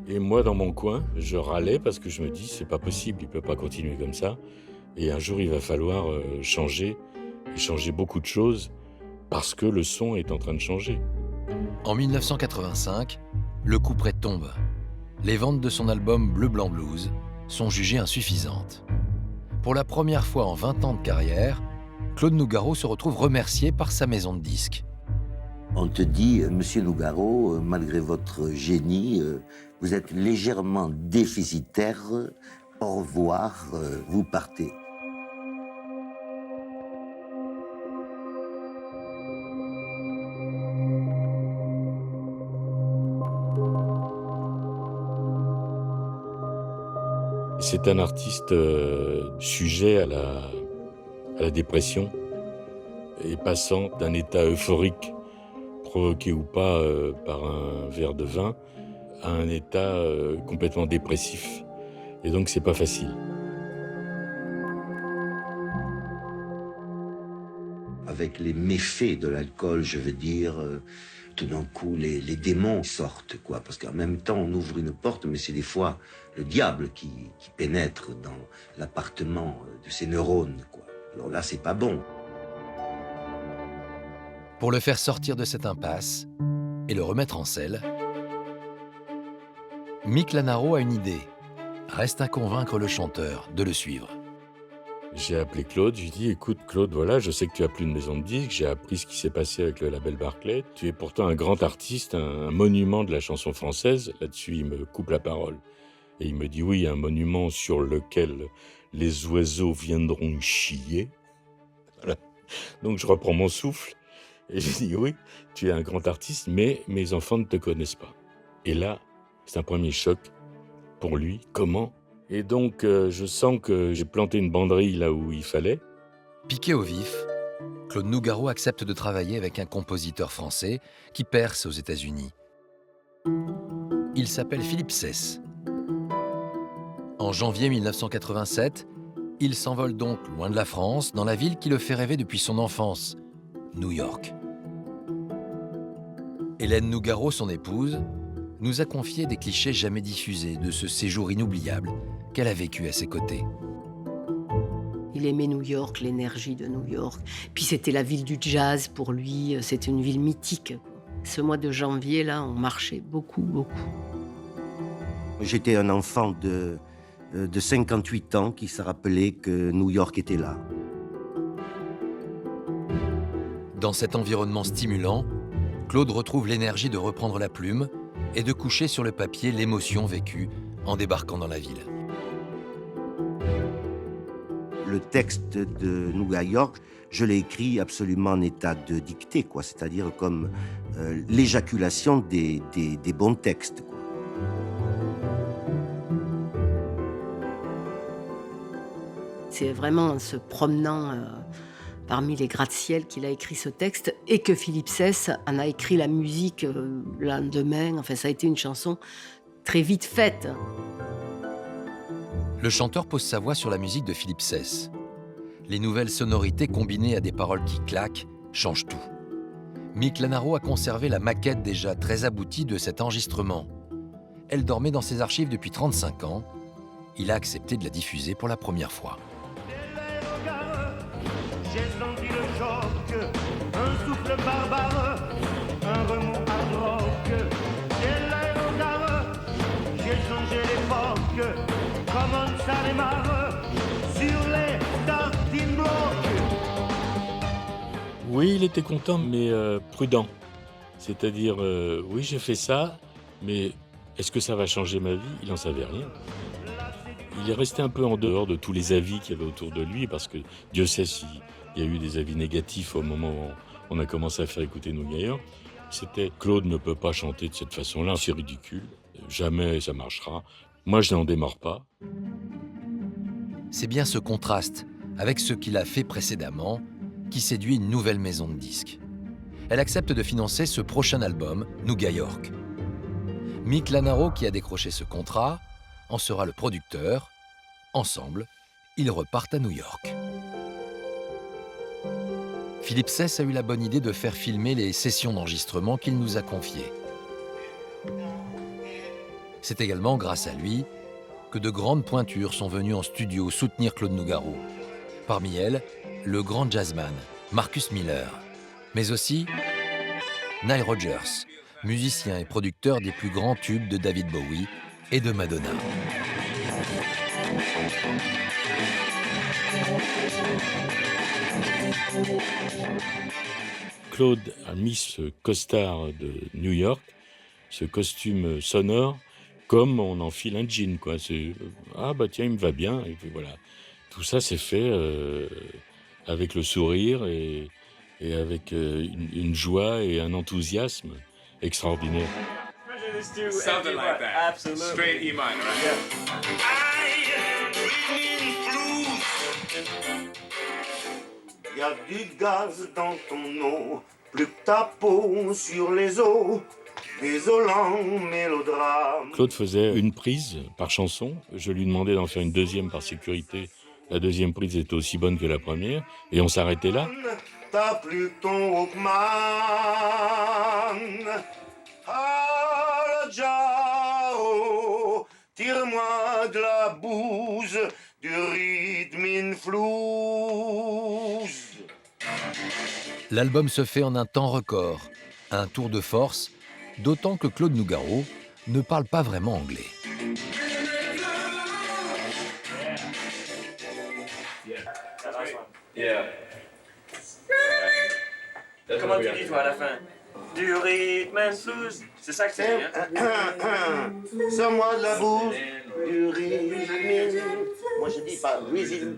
Et moi, dans mon coin, je râlais parce que je me dis, c'est pas possible, il peut pas continuer comme ça. Et un jour, il va falloir changer, et changer beaucoup de choses, parce que le son est en train de changer. En 1985, le couperet tombe. Les ventes de son album Bleu Blanc Blues sont jugées insuffisantes. Pour la première fois en 20 ans de carrière, Claude Nougaro se retrouve remercié par sa maison de disques. On te dit, Monsieur Nougaro, malgré votre génie, vous êtes légèrement déficitaire. Au revoir, vous partez. C'est un artiste sujet à la dépression et passant d'un état euphorique provoqué ou pas par un verre de vin à un état complètement dépressif. Et donc c'est pas facile. Avec les méfaits de l'alcool, je veux dire, tout d'un coup, les démons sortent, quoi. Parce qu'en même temps, on ouvre une porte, mais c'est des fois le diable qui pénètre dans l'appartement de ces neurones, quoi. Alors là, c'est pas bon. Pour le faire sortir de cette impasse et le remettre en selle, Mick Lanaro a une idée. Reste à convaincre le chanteur de le suivre. J'ai appelé Claude, je lui ai dit, écoute Claude, voilà, je sais que tu n'as plus de maison de disques, j'ai appris ce qui s'est passé avec le label Barclay. Tu es pourtant un grand artiste, un monument de la chanson française. Là-dessus, il me coupe la parole. Et il me dit, oui, un monument sur lequel les oiseaux viendront chier. Voilà. Donc je reprends mon souffle Et j'ai dit oui, tu es un grand artiste, mais mes enfants ne te connaissent pas. Et là, c'est un premier choc pour lui. Comment? Et donc, je sens que j'ai planté une banderille là où il fallait. Piqué au vif, Claude Nougaro accepte de travailler avec un compositeur français qui perce aux États-Unis. Il s'appelle Philippe Sess. En janvier 1987, il s'envole donc loin de la France, dans la ville qui le fait rêver depuis son enfance, New York. Hélène Nougaro, son épouse, nous a confié des clichés jamais diffusés de ce séjour inoubliable qu'elle a vécu à ses côtés. Il aimait New York, l'énergie de New York. Puis c'était la ville du jazz pour lui, c'était une ville mythique. Ce mois de janvier, là, on marchait beaucoup, beaucoup. J'étais un enfant de 58 ans qui se rappelait que New York était là. Dans cet environnement stimulant, Claude retrouve l'énergie de reprendre la plume et de coucher sur le papier l'émotion vécue en débarquant dans la ville. Le texte de New York, je l'ai écrit absolument en état de dictée, quoi, c'est-à-dire comme l'éjaculation des bons textes, quoi. C'est vraiment en se promenant parmi les gratte-ciel qu'il a écrit ce texte et que Philippe Sess en a écrit la musique le lendemain. Enfin, ça a été une chanson très vite faite. Le chanteur pose sa voix sur la musique de Philippe Sess. Les nouvelles sonorités combinées à des paroles qui claquent changent tout. Mick Lanaro a conservé la maquette déjà très aboutie de cet enregistrement. Elle dormait dans ses archives depuis 35 ans. Il a accepté de la diffuser pour la première fois. J'ai senti le choc, un souffle barbare, un remous hard rock. J'ai l'aérogare, j'ai changé l'époque, comment ça démarre sur les starting blocks. Oui, il était content, mais prudent. C'est-à-dire, oui, j'ai fait ça, mais est-ce que ça va changer ma vie? Il n'en savait rien. Il est resté un peu en dehors de tous les avis qu'il y avait autour de lui, parce que Dieu sait s'il y a eu des avis négatifs au moment où on a commencé à faire écouter New York. C'était « Claude ne peut pas chanter de cette façon-là, c'est ridicule, jamais ça marchera, moi je n'en démarre pas ». C'est bien ce contraste avec ce qu'il a fait précédemment qui séduit une nouvelle maison de disques. Elle accepte de financer ce prochain album, New York. Mick Lanaro, qui a décroché ce contrat, en sera le producteur. Ensemble, ils repartent à New York. Philippe Sess a eu la bonne idée de faire filmer les sessions d'enregistrement qu'il nous a confiées. C'est également grâce à lui que de grandes pointures sont venues en studio soutenir Claude Nougaro. Parmi elles, le grand jazzman Marcus Miller, mais aussi Nile Rodgers, musicien et producteur des plus grands tubes de David Bowie et de Madonna. Claude a mis ce costard de New York, ce costume sonore, comme on enfile un jean, quoi. C'est ah bah tiens, il me va bien, et puis voilà. Tout ça s'est fait avec le sourire et avec une joie et un enthousiasme extraordinaire. Something like that. Absolutely. Straight E minor, right? Y a du gaz dans ton eau, plus que ta peau sur les os, désolant mélodrame. Claude faisait une prise par chanson. Je lui demandais d'en faire une deuxième par sécurité. La deuxième prise était aussi bonne que la première. Et on s'arrêtait là. T'as plus ton Walkman. Ah, Jao, tire-moi de la bouse, du rythme in flouze. L'album se fait en un temps record, un tour de force, d'autant que Claude Nougaro ne parle pas vraiment anglais. Comment tu dis toi à la fin? Du rythme and blues. C'est ça que c'est, hein? Sors-moi de la bouse, du rythme in... moi je dis pas rhythm,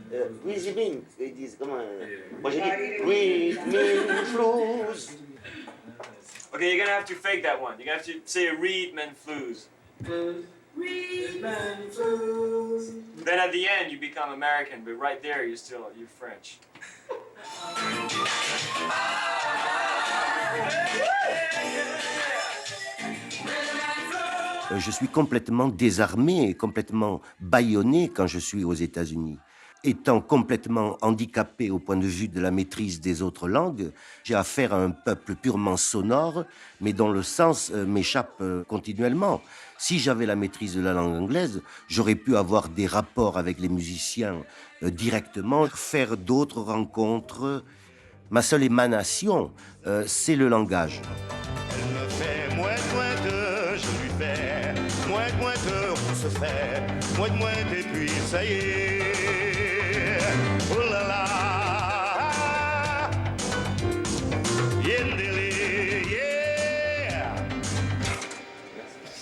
ils disent comment. Moi je dis rhythm blues. Okay, you're gonna have to fake that one. You're gonna have to say rhythm and blues. Rhythm and blues. Then at the end you become American, but right there you're French. Je suis complètement désarmé, complètement bâillonné quand je suis aux États-Unis. Étant complètement handicapé au point de vue de la maîtrise des autres langues, j'ai affaire à un peuple purement sonore, mais dont le sens m'échappe continuellement. Si j'avais la maîtrise de la langue anglaise, j'aurais pu avoir des rapports avec les musiciens directement, faire d'autres rencontres. Ma seule émanation, c'est le langage. Elle me fait mouette, je lui fais mouette, on se fait mouette, et puis ça y est. Oh là là, yendele, yeah.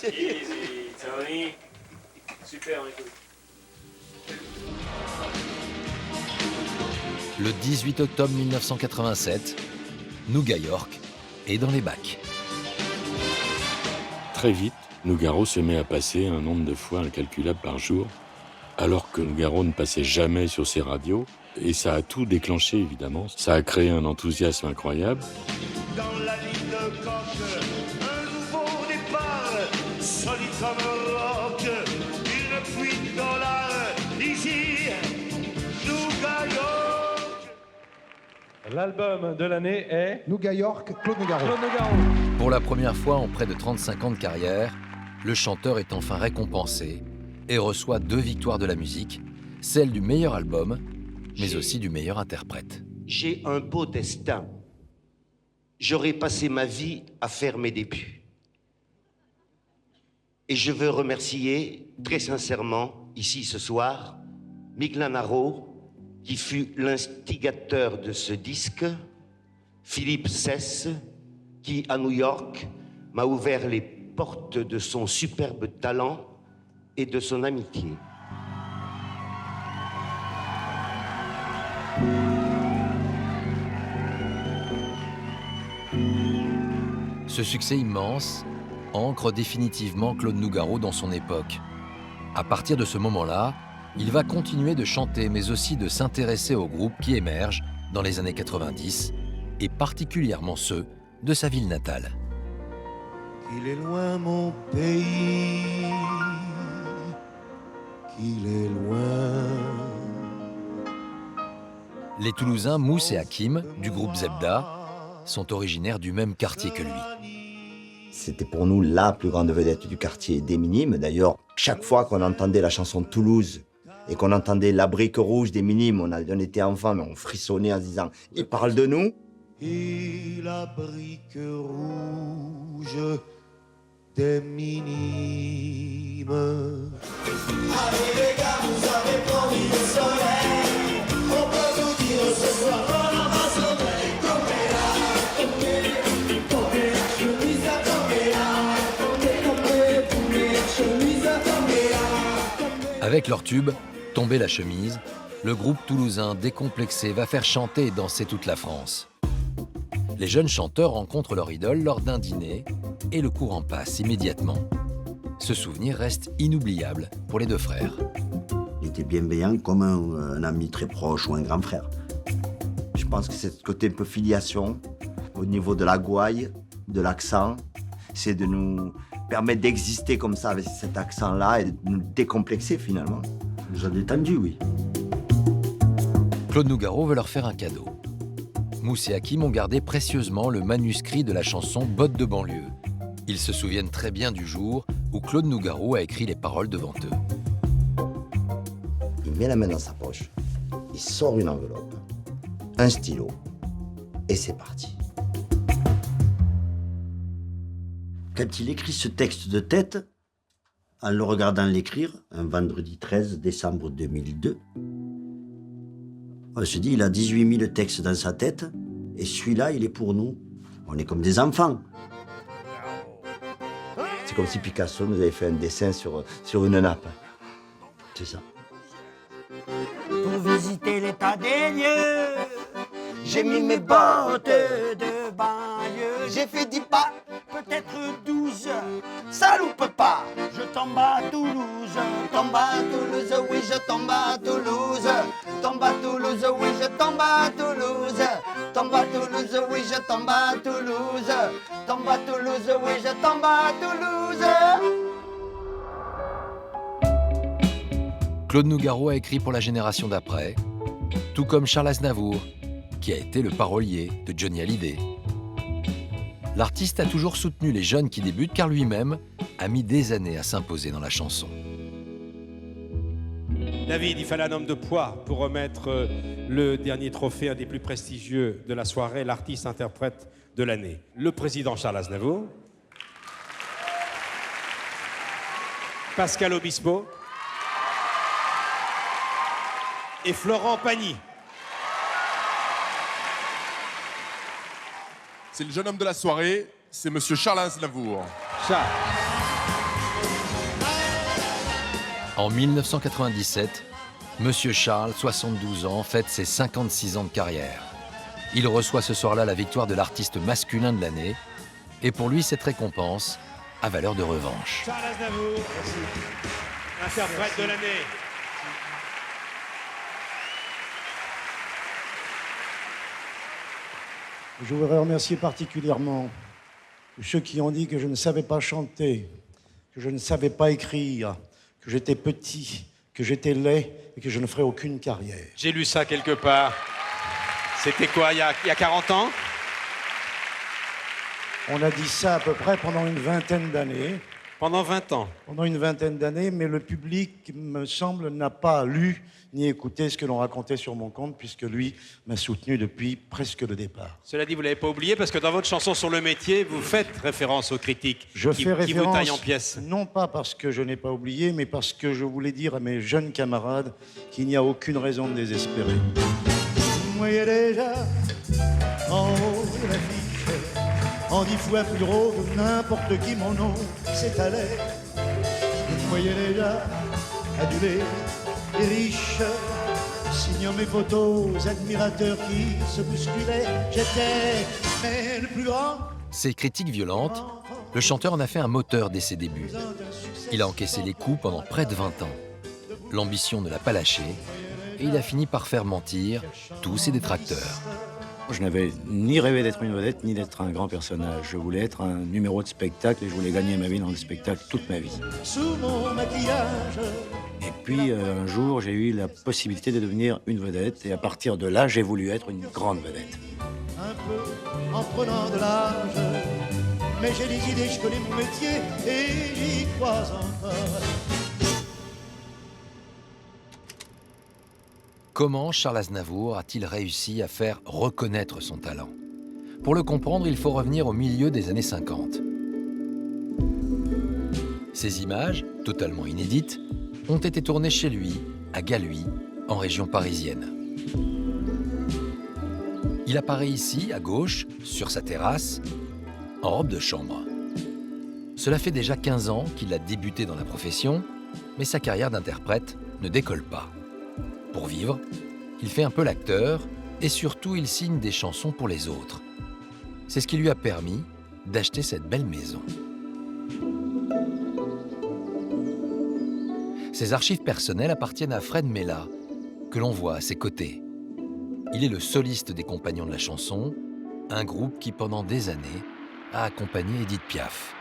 Easy, Tony. Super, on écoute. Le 18 octobre 1987, Nougat York est dans les bacs. Très vite, Nougaro se met à passer un nombre de fois incalculable par jour, alors que Nougaro ne passait jamais sur ses radios. Et ça a tout déclenché, évidemment. Ça a créé un enthousiasme incroyable. Dans la ligne de coque, un nouveau départ, solide comme un roc, une fuite dans l'art, ici, Nougat York. L'album de l'année est Nougat York, Claude Nougaro. Pour la première fois en près de 35 ans de carrière, le chanteur est enfin récompensé et reçoit 2 victoires de la musique, celle du meilleur album, mais aussi du meilleur interprète. J'ai un beau destin. J'aurais passé ma vie à faire mes débuts. Et je veux remercier très sincèrement, ici ce soir, Miglan Naro, qui fut l'instigateur de ce disque, Philippe Sess, qui, à New York, m'a ouvert les portes de son superbe talent et de son amitié. Ce succès immense ancre définitivement Claude Nougaro dans son époque. À partir de ce moment-là, il va continuer de chanter, mais aussi de s'intéresser aux groupes qui émergent dans les années 90, et particulièrement ceux de sa ville natale. Qu'il est loin mon pays, qu'il est loin. Les Toulousains Mousse et Hakim, du groupe Zebda, sont originaires du même quartier que lui. C'était pour nous la plus grande vedette du quartier des Minimes. D'ailleurs, chaque fois qu'on entendait la chanson Toulouse et qu'on entendait la brique rouge des Minimes, on était enfant, mais on frissonnait en se disant « il parle de nous ». Et la brique rouge des Minimes. Allez les gars, vous avez promis le soleil. On peut vous dire ce soir, on en va sommeil. Tombez la chemise à tomber là. Tombez la chemise à tomber là. Avec leur tube, Tomber la chemise, le groupe toulousain décomplexé va faire chanter et danser toute la France. Les jeunes chanteurs rencontrent leur idole lors d'un dîner et le courant passe immédiatement. Ce souvenir reste inoubliable pour les 2 frères. Il était bienveillant comme un ami très proche ou un grand frère. Je pense que c'est ce côté un peu filiation au niveau de la gouaille, de l'accent. C'est de nous permettre d'exister comme ça avec cet accent-là et de nous décomplexer finalement. Nous a détendu, oui. Claude Nougaro veut leur faire un cadeau. Mousse et Hakim ont gardé précieusement le manuscrit de la chanson Bottes de banlieue. Ils se souviennent très bien du jour où Claude Nougaro a écrit les paroles devant eux. Il met la main dans sa poche, il sort une enveloppe, un stylo, et c'est parti. Quand il écrit ce texte de tête, en le regardant l'écrire, un vendredi 13 décembre 2002, on se dit, il a 18 000 textes dans sa tête, et celui-là, il est pour nous. On est comme des enfants. C'est comme si Picasso nous avait fait un dessin sur une nappe. C'est ça. visiter l'état des lieux. J'ai mis mes bottes de banlieue. J'ai fait 10 pas, peut-être 12. Ça loupe pas. Je tombe à Toulouse. Tombe à Toulouse, oui, je tombe à Toulouse. Tombe à Toulouse, oui, je tombe à Toulouse. Tombe à Toulouse, oui, je tombe à Toulouse. Tombe à Toulouse, oui, je tombe à Toulouse. Claude Nougaro a écrit pour la génération d'après, tout comme Charles Aznavour, qui a été le parolier de Johnny Hallyday. L'artiste a toujours soutenu les jeunes qui débutent car lui-même a mis des années à s'imposer dans la chanson. David, il fallait un homme de poids pour remettre le dernier trophée, un des plus prestigieux de la soirée, l'artiste-interprète de l'année. Le président Charles Aznavour, Pascal Obispo et Florent Pagny. C'est le jeune homme de la soirée, c'est monsieur Charles Aznavour. Charles. En 1997, monsieur Charles, 72 ans, fête ses 56 ans de carrière. Il reçoit ce soir-là la victoire de l'artiste masculin de l'année. Et pour lui, cette récompense a valeur de revanche. Charles Aznavour, interprète de l'année. Je voudrais remercier particulièrement ceux qui ont dit que je ne savais pas chanter, que je ne savais pas écrire, que j'étais petit, que j'étais laid et que je ne ferais aucune carrière. J'ai lu ça quelque part. C'était quoi, il y a 40 ans? On a dit ça à peu près pendant une vingtaine d'années. Pendant 20 ans? Pendant une vingtaine d'années, mais le public, me semble, n'a pas lu ni écouté ce que l'on racontait sur mon compte, puisque lui m'a soutenu depuis presque le départ. Cela dit, vous ne l'avez pas oublié, parce que dans votre chanson sur le métier, vous faites référence aux critiques Je fais référence, qui vous taillent en pièces. Non pas parce que je n'ai pas oublié, mais parce que je voulais dire à mes jeunes camarades qu'il n'y a aucune raison de désespérer. Vous voyez déjà en haut de l'affiche, en 10 fois plus gros que n'importe qui, mon nom s'étalait. Vous voyez déjà adulé et riche, signant mes photos aux admirateurs qui se bousculaient. J'étais mais le plus grand. Ces critiques violentes, le chanteur en a fait un moteur dès ses débuts. Il a encaissé les coups pendant près de 20 ans. L'ambition ne l'a pas lâché et il a fini par faire mentir tous ses détracteurs. Je n'avais ni rêvé d'être une vedette, ni d'être un grand personnage. Je voulais être un numéro de spectacle et je voulais gagner ma vie dans le spectacle toute ma vie. Sous mon maquillage. Et puis, un jour, j'ai eu la possibilité de devenir une vedette. Et à partir de là, j'ai voulu être une grande vedette. Un peu en prenant de l'âge. Mais j'ai des idées, je connais mon métier et j'y crois encore. Comment Charles Aznavour a-t-il réussi à faire reconnaître son talent? Pour le comprendre, il faut revenir au milieu des années 50. Ces images, totalement inédites, ont été tournées chez lui, à Galuy, en région parisienne. Il apparaît ici, à gauche, sur sa terrasse, en robe de chambre. Cela fait déjà 15 ans qu'il a débuté dans la profession, mais sa carrière d'interprète ne décolle pas. Pour vivre, il fait un peu l'acteur et surtout il signe des chansons pour les autres. C'est ce qui lui a permis d'acheter cette belle maison. Ses archives personnelles appartiennent à Fred Mella, que l'on voit à ses côtés. Il est le soliste des Compagnons de la chanson, un groupe qui pendant des années a accompagné Édith Piaf.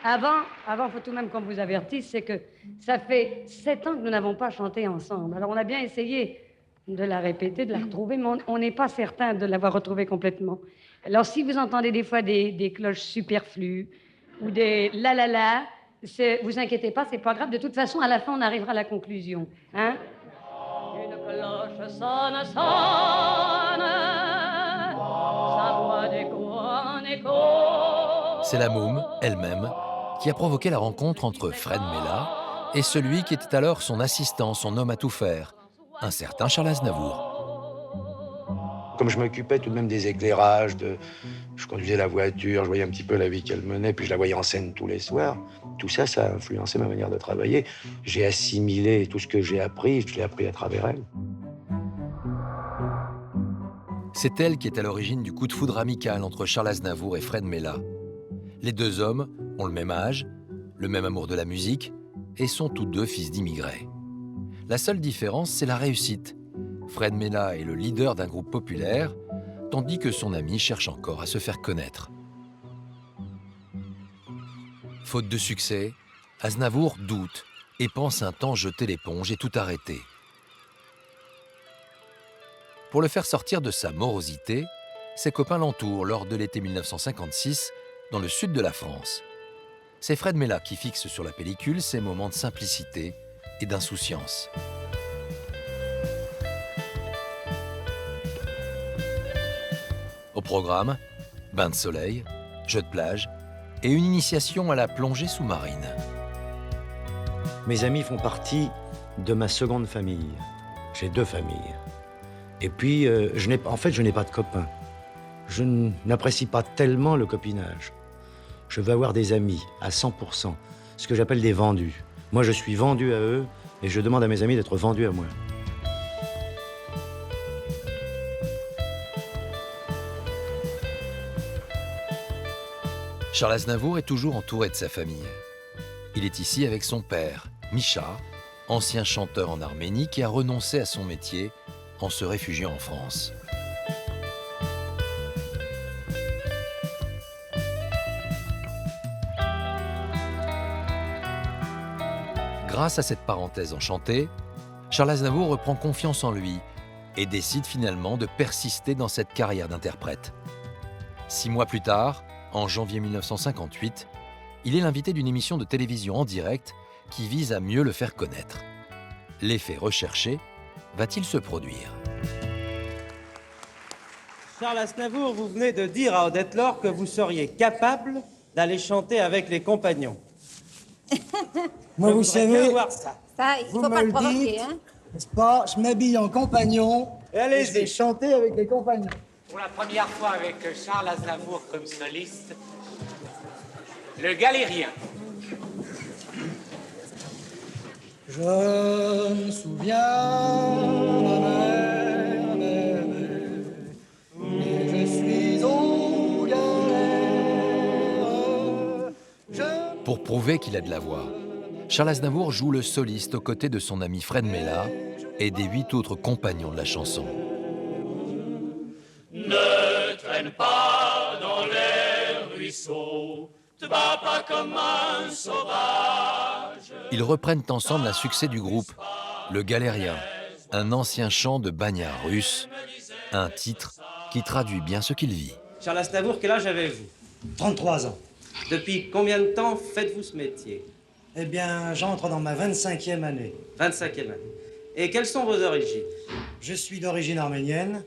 Avant, faut tout de même qu'on vous avertisse, c'est que ça fait 7 ans que nous n'avons pas chanté ensemble. Alors on a bien essayé de la répéter, de la retrouver, mais on n'est pas certain de l'avoir retrouvée complètement. Alors si vous entendez des fois des cloches superflues ou des la la la, vous inquiétez pas, c'est pas grave. De toute façon, à la fin, on arrivera à la conclusion. Hein? Une cloche sonne, sonne, sa voix d'écho en écho. C'est la môme, elle-même, qui a provoqué la rencontre entre Fred Mella et celui qui était alors son assistant, son homme à tout faire, un certain Charles Aznavour. Comme je m'occupais tout de même des éclairages, je conduisais la voiture, je voyais un petit peu la vie qu'elle menait, puis je la voyais en scène tous les soirs. tout ça, ça a influencé ma manière de travailler. J'ai assimilé tout ce que j'ai appris, je l'ai appris à travers elle. C'est elle qui est à l'origine du coup de foudre amical entre Charles Aznavour et Fred Mella. Les deux hommes ont le même âge, le même amour de la musique et sont tous deux fils d'immigrés. La seule différence, c'est la réussite. Fred Mella est le leader d'un groupe populaire, tandis que son ami cherche encore à se faire connaître. Faute de succès, Aznavour doute et pense un temps jeter l'éponge et tout arrêter. Pour le faire sortir de sa morosité, ses copains l'entourent lors de l'été 1956 dans le sud de la France. C'est Fred Mella qui fixe sur la pellicule ces moments de simplicité et d'insouciance. Au programme, bain de soleil, jeux de plage et une initiation à la plongée sous-marine. Mes amis font partie de ma seconde famille. J'ai deux familles. Et puis, je n'ai pas de copains. Je n'apprécie pas tellement le copinage. Je veux avoir des amis à 100%, ce que j'appelle des vendus. Moi, je suis vendu à eux et je demande à mes amis d'être vendus à moi. Charles Aznavour est toujours entouré de sa famille. Il est ici avec son père, Misha, ancien chanteur en Arménie qui a renoncé à son métier en se réfugiant en France. Grâce à cette parenthèse enchantée, Charles Aznavour reprend confiance en lui et décide finalement de persister dans cette carrière d'interprète. 6 mois plus tard, en janvier 1958, il est l'invité d'une émission de télévision en direct qui vise à mieux le faire connaître. L'effet recherché va-t-il se produire? Charles Aznavour, vous venez de dire à Odette Laure que vous seriez capable d'aller chanter avec les Compagnons. Moi, vous savez, voir ça. il faut pas le provoquer, hein. N'est-ce pas? Je m'habille en compagnon et je vais chanter avec les Compagnons. Pour la première fois avec Charles Aznavour comme soliste, le Galérien. Je me souviens de ma mère, et je suis aux galères. Pour prouver qu'il a de la voix, Charles Aznavour joue le soliste aux côtés de son ami Fred Mella et des 8 autres compagnons de la chanson. Ne traîne pas dans les ruisseaux, te bats pas comme un sauvage. Ils reprennent ensemble un succès du groupe, Le Galérien, un ancien chant de bagnard russe, un titre qui traduit bien ce qu'il vit. Charles Aznavour, quel âge avez-vous? 33 ans. Depuis combien de temps faites-vous ce métier? Eh bien, j'entre dans ma 25e année. 25e année. Et quelles sont vos origines? Je suis d'origine arménienne.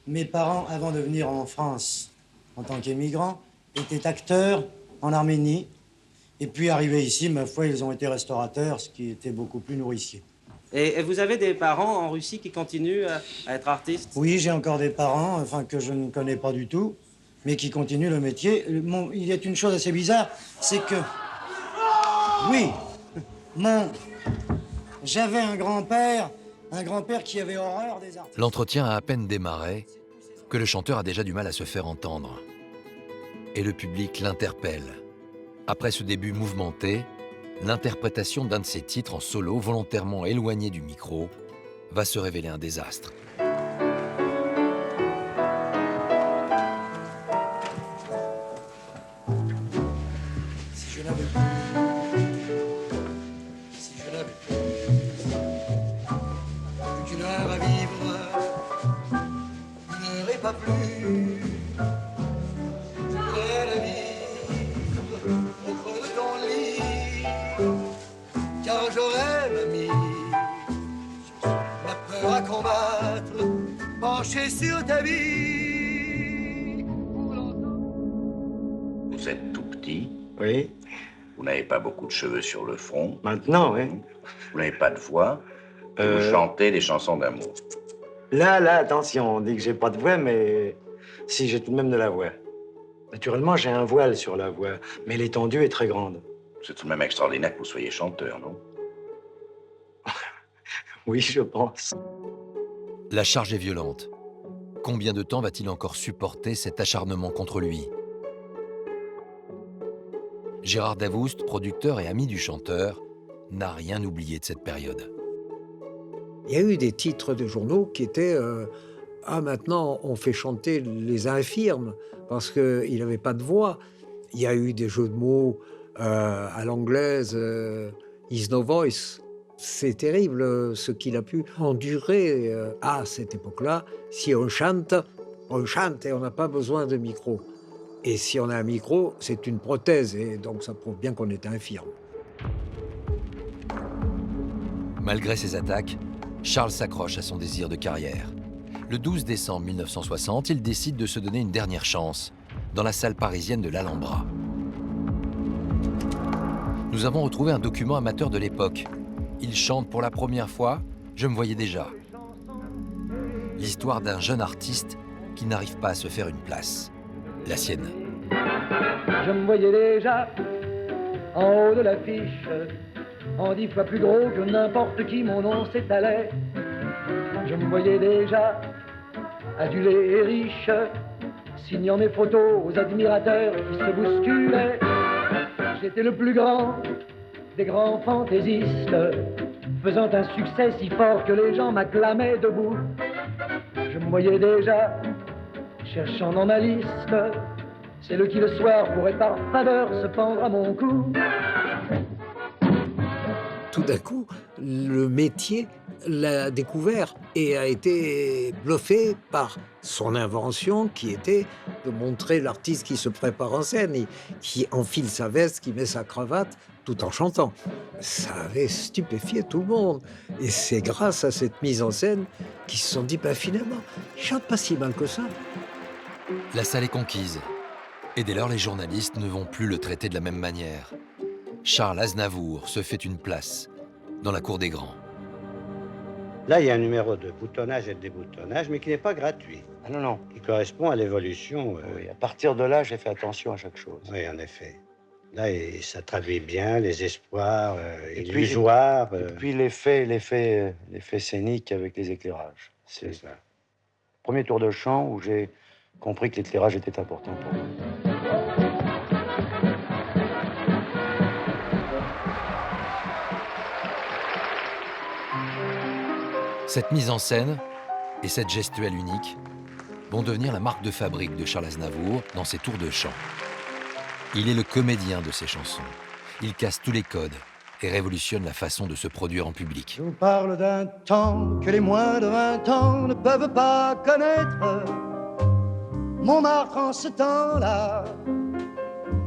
Mes parents, avant de venir en France en tant qu'émigrants, étaient acteurs en Arménie. Et puis, arrivés ici, ma foi, ils ont été restaurateurs, ce qui était beaucoup plus nourricier. Et vous avez des parents en Russie qui continuent à être artistes? Oui, j'ai encore des parents, que je ne connais pas du tout, mais qui continuent le métier. Il y a une chose assez bizarre, c'est que... Oui, j'avais un grand-père qui avait horreur des artistes. L'entretien a à peine démarré que le chanteur a déjà du mal à se faire entendre. Et le public l'interpelle. Après ce début mouvementé, l'interprétation d'un de ses titres en solo, volontairement éloigné du micro, va se révéler un désastre. Si je l'avais plus, plus qu'une heure à vivre, une heure et pas plus. Je voudrais la vivre au creux de ton lit, car j'aurais, mamie, ma peur à combattre, penché sur ta vie. Vous êtes tout petit. Oui. Vous n'avez pas beaucoup de cheveux sur le front. Maintenant, oui. Vous n'avez pas de voix. Et vous chantez des chansons d'amour. Là, attention, on dit que j'ai pas de voix, mais si, j'ai tout de même de la voix. Naturellement, j'ai un voile sur la voix, mais l'étendue est très grande. C'est tout de même extraordinaire que vous soyez chanteur, non? Oui, je pense. La charge est violente. Combien de temps va-t-il encore supporter cet acharnement contre lui? Gérard Davoust, producteur et ami du chanteur, n'a rien oublié de cette période. Il y a eu des titres de journaux qui étaient ah, maintenant, on fait chanter les infirmes parce qu'il n'avait pas de voix. Il y a eu des jeux de mots à l'anglaise, is no voice. C'est terrible ce qu'il a pu endurer à cette époque-là. Si on chante et on n'a pas besoin de micro. Et si on a un micro, c'est une prothèse, et donc ça prouve bien qu'on est infirme. Malgré ces attaques, Charles s'accroche à son désir de carrière. Le 12 décembre 1960, il décide de se donner une dernière chance dans la salle parisienne de l'Alhambra. Nous avons retrouvé un document amateur de l'époque. Il chante pour la première fois « Je me voyais déjà ». L'histoire d'un jeune artiste qui n'arrive pas à se faire une place. La sienne. Je me voyais déjà en haut de l'affiche, en 10 fois plus gros que n'importe qui, mon nom s'étalait. Je me voyais déjà adulé et riche, signant mes photos aux admirateurs qui se bousculaient. J'étais le plus grand des grands fantaisistes, faisant un succès si fort que les gens m'acclamaient debout. Je me voyais déjà cherchant dans ma liste celle qui le soir pourrait par faveur se pendre à mon cou. Tout d'un coup, le métier l'a découvert et a été bluffé par son invention qui était de montrer l'artiste qui se prépare en scène, et qui enfile sa veste, qui met sa cravate tout en chantant. Ça avait stupéfié tout le monde. Et c'est grâce à cette mise en scène qu'ils se sont dit, finalement, il chante pas si mal que ça. La salle est conquise. Et dès lors, les journalistes ne vont plus le traiter de la même manière. Charles Aznavour se fait une place dans la cour des grands. Là, il y a un numéro de boutonnage et de déboutonnage, mais qui n'est pas gratuit. Ah non, non. Qui correspond à l'évolution. Oui, à partir de là, j'ai fait attention à chaque chose. Oui, en effet. Là, ça traduit bien les espoirs et l'usoire. Et puis l'effet scénique avec les éclairages. C'est ça. Premier tour de chant où j'ai compris que l'éclairage était important pour moi. Cette mise en scène et cette gestuelle unique vont devenir la marque de fabrique de Charles Aznavour dans ses tours de chant. Il est le comédien de ses chansons. Il casse tous les codes et révolutionne la façon de se produire en public. Je vous parle d'un temps que les moins de 20 ans ne peuvent pas connaître. Montmartre en ce temps-là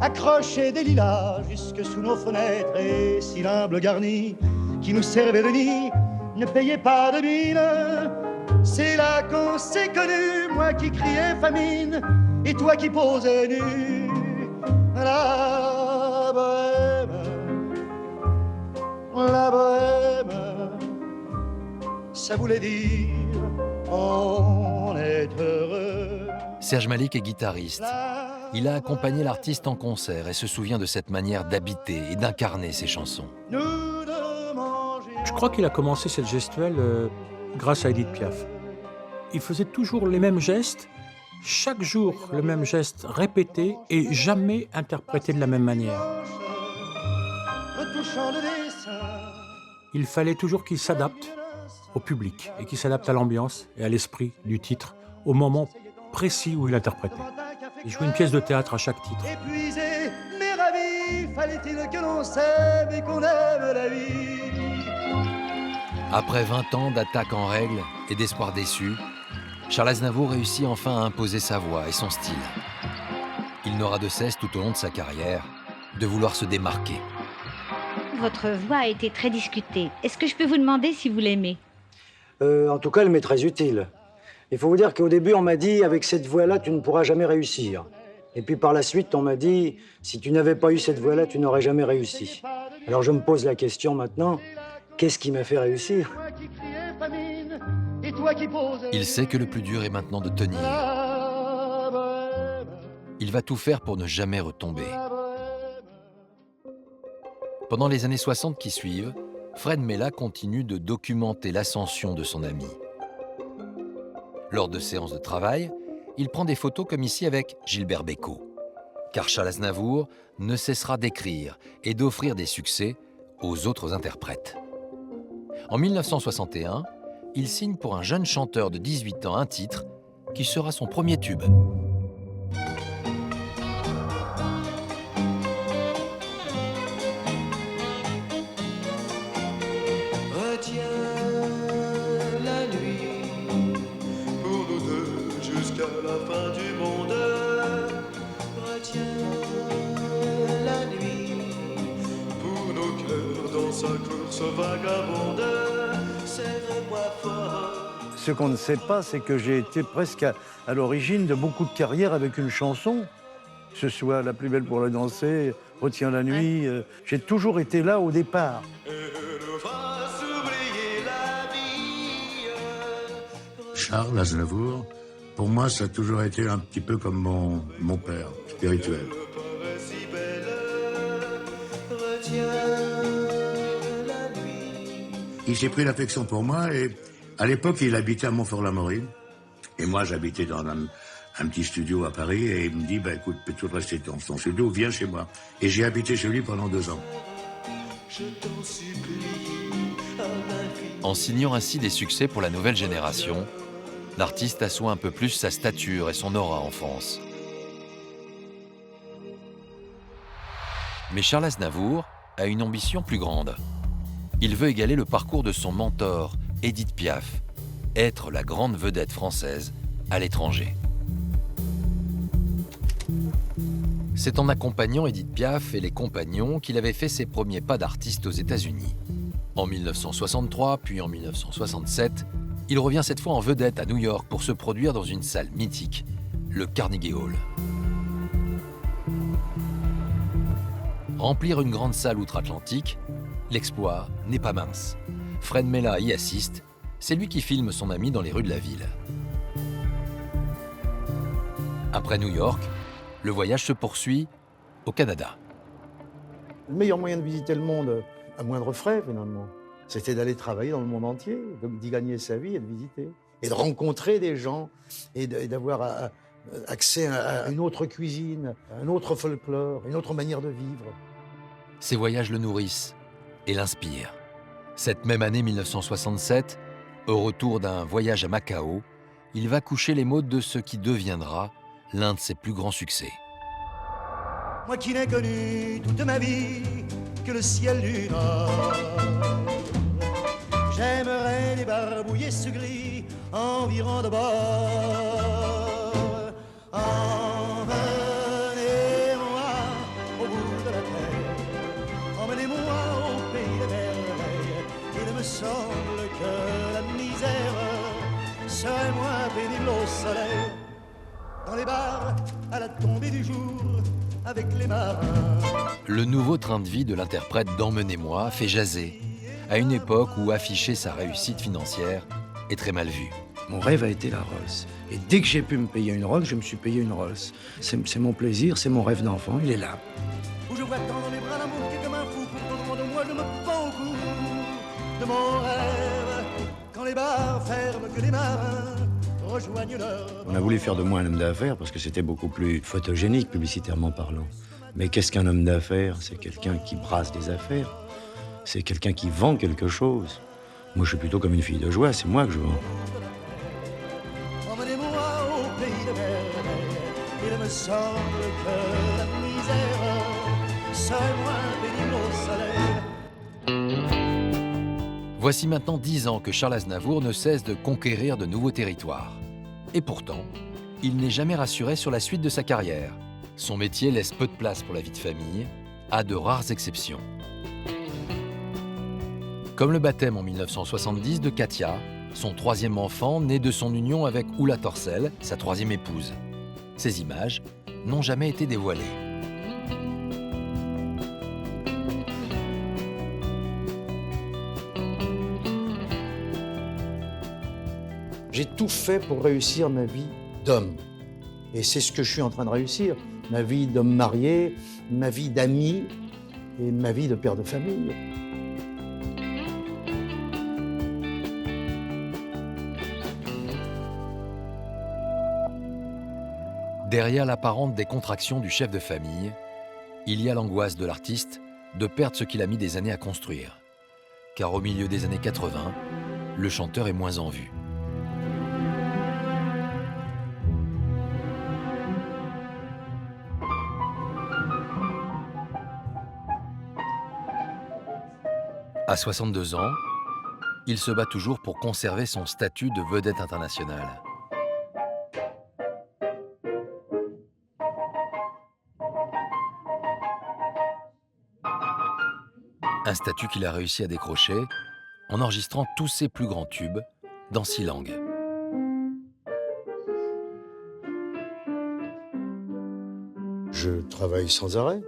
accrochait des lilas jusque sous nos fenêtres, et si l'humble garni qui nous servait de nid ne payait pas de mine. C'est là qu'on s'est connus, moi qui criais famine et toi qui posais nu. La bohème, ça voulait dire on est heureux. Serge Malik est guitariste. Il a accompagné l'artiste en concert et se souvient de cette manière d'habiter et d'incarner ses chansons. Je crois qu'il a commencé cette gestuelle grâce à Édith Piaf. Il faisait toujours les mêmes gestes, chaque jour le même geste répété et jamais interprété de la même manière. Il fallait toujours qu'il s'adapte au public et qu'il s'adapte à l'ambiance et à l'esprit du titre au moment précis où il interprétait. Il jouait une pièce de théâtre à chaque titre. Épuisé, mais ravi, fallait-il que l'on s'aime et qu'on aime la vie. Après 20 ans d'attaques en règle et d'espoirs déçus, Charles Aznavour réussit enfin à imposer sa voix et son style. Il n'aura de cesse tout au long de sa carrière de vouloir se démarquer. Votre voix a été très discutée. Est-ce que je peux vous demander si vous l'aimez? En tout cas, elle m'est très utile. Il faut vous dire qu'au début, on m'a dit, avec cette voix-là, tu ne pourras jamais réussir. Et puis par la suite, on m'a dit, si tu n'avais pas eu cette voix-là, tu n'aurais jamais réussi. Alors je me pose la question maintenant, qu'est-ce qui m'a fait réussir? Il sait que le plus dur est maintenant de tenir. Il va tout faire pour ne jamais retomber. Pendant les années 60 qui suivent, Fred Mella continue de documenter l'ascension de son ami. Lors de séances de travail, il prend des photos comme ici avec Gilbert Bécaud. Car Charles Aznavour ne cessera d'écrire et d'offrir des succès aux autres interprètes. En 1961, il signe pour un jeune chanteur de 18 ans un titre qui sera son premier tube. Retiens la nuit pour nous deux jusqu'à la fin du monde. Retiens la nuit pour nos cœurs dans sa course vagabonde. Serre-moi fort. Ce qu'on ne sait pas, c'est que j'ai été presque à l'origine de beaucoup de carrières avec une chanson. Que ce soit La plus belle pour la danser, Retiens la nuit. J'ai toujours été là au départ. Charles Aznavour, pour moi, ça a toujours été un petit peu comme mon père spirituel. Il s'est pris l'affection pour moi et à l'époque, il habitait à Montfort-l'Amaury. Et moi, j'habitais dans un petit studio à Paris et il me dit, bah, écoute, peux-tu rester dans ton studio, viens chez moi. Et j'ai habité chez lui pendant 2 ans. En signant ainsi des succès pour la nouvelle génération, l'artiste assoit un peu plus sa stature et son aura en France. Mais Charles Aznavour a une ambition plus grande. Il veut égaler le parcours de son mentor, Édith Piaf, être la grande vedette française à l'étranger. C'est en accompagnant Édith Piaf et les Compagnons qu'il avait fait ses premiers pas d'artiste aux États-Unis. En 1963, puis en 1967, il revient cette fois en vedette à New York pour se produire dans une salle mythique, le Carnegie Hall. Remplir une grande salle outre-Atlantique, l'exploit n'est pas mince. Fred Mella y assiste, c'est lui qui filme son ami dans les rues de la ville. Après New York, le voyage se poursuit au Canada. Le meilleur moyen de visiter le monde, à moindre frais finalement, c'était d'aller travailler dans le monde entier, d'y gagner sa vie et de visiter. Et de rencontrer des gens et d'avoir accès à une autre cuisine, à un autre folklore, une autre manière de vivre. Ces voyages le nourrissent et l'inspirent. Cette même année 1967, au retour d'un voyage à Macao, il va coucher les mots de ce qui deviendra l'un de ses plus grands succès. Moi qui n'ai connu toute ma vie que le ciel du Nord, j'aimerais débarbouiller ce gris environ de bord. Emmenez-moi au bout de la terre, emmenez-moi au pays des merveilles. Il me semble que la misère serait moins pénible au soleil. Dans les bars, à la tombée du jour, avec les marins. Le nouveau train de vie de l'interprète d'Emmenez-moi fait jaser, à une époque où afficher sa réussite financière est très mal vu. Mon rêve a été la Rolls. Et dès que j'ai pu me payer une Rolls, je me suis payé une Rolls. C'est mon plaisir, c'est mon rêve d'enfant, il est là. Où je vois tant dans mes bras l'amour qui est comme un fou. Pour de moi, je me pends au cou de mon rêve. Quand les bars ferment, que les marins rejoignent leur... On a voulu faire de moi un homme d'affaires parce que c'était beaucoup plus photogénique, publicitairement parlant. Mais qu'est-ce qu'un homme d'affaires? C'est quelqu'un qui brasse des affaires. C'est quelqu'un qui vend quelque chose. Moi, je suis plutôt comme une fille de joie, c'est moi que je vends. Emmenez-moi au pays des merveilles. Il me semble que la misère serait moins pénible au soleil. Voici maintenant 10 ans que Charles Aznavour ne cesse de conquérir de nouveaux territoires. Et pourtant, il n'est jamais rassuré sur la suite de sa carrière. Son métier laisse peu de place pour la vie de famille, à de rares exceptions. Comme le baptême en 1970 de Katia, son 3e enfant né de son union avec Oula Torcel, sa 3e épouse. Ces images n'ont jamais été dévoilées. J'ai tout fait pour réussir ma vie d'homme. Et c'est ce que je suis en train de réussir. Ma vie d'homme marié, ma vie d'ami, et ma vie de père de famille. Derrière l'apparente décontraction du chef de famille, il y a l'angoisse de l'artiste de perdre ce qu'il a mis des années à construire. Car au milieu des années 80, le chanteur est moins en vue. À 62 ans, il se bat toujours pour conserver son statut de vedette internationale. Un statut qu'il a réussi à décrocher en enregistrant tous ses plus grands tubes dans 6 langues. Je travaille sans arrêt.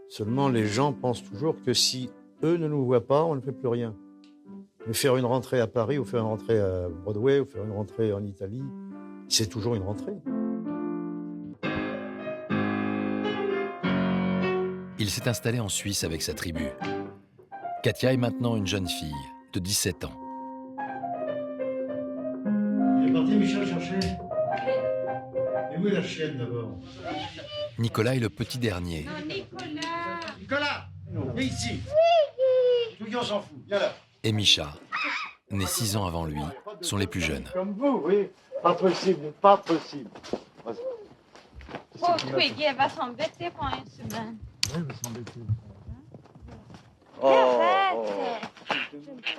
Seulement, les gens pensent toujours que si eux ne nous voient pas, on ne fait plus rien. Mais faire une rentrée à Paris, ou faire une rentrée à Broadway, ou faire une rentrée en Italie, c'est toujours une rentrée. Il s'est installé en Suisse avec sa tribu. Katia est maintenant une jeune fille de 17 ans. Il est parti, Michel, chercher. Et où est la chienne, d'abord? Nicolas est le petit dernier. Nicolas, viens ici. Tout on s'en fout, viens là. Et Micha, né 6 ans avant lui, sont les plus jeunes. Comme vous, oui. Pas possible, pas possible. Oh, Twiggy, elle va s'embêter pendant une semaine. Oui, elle va s'embêter.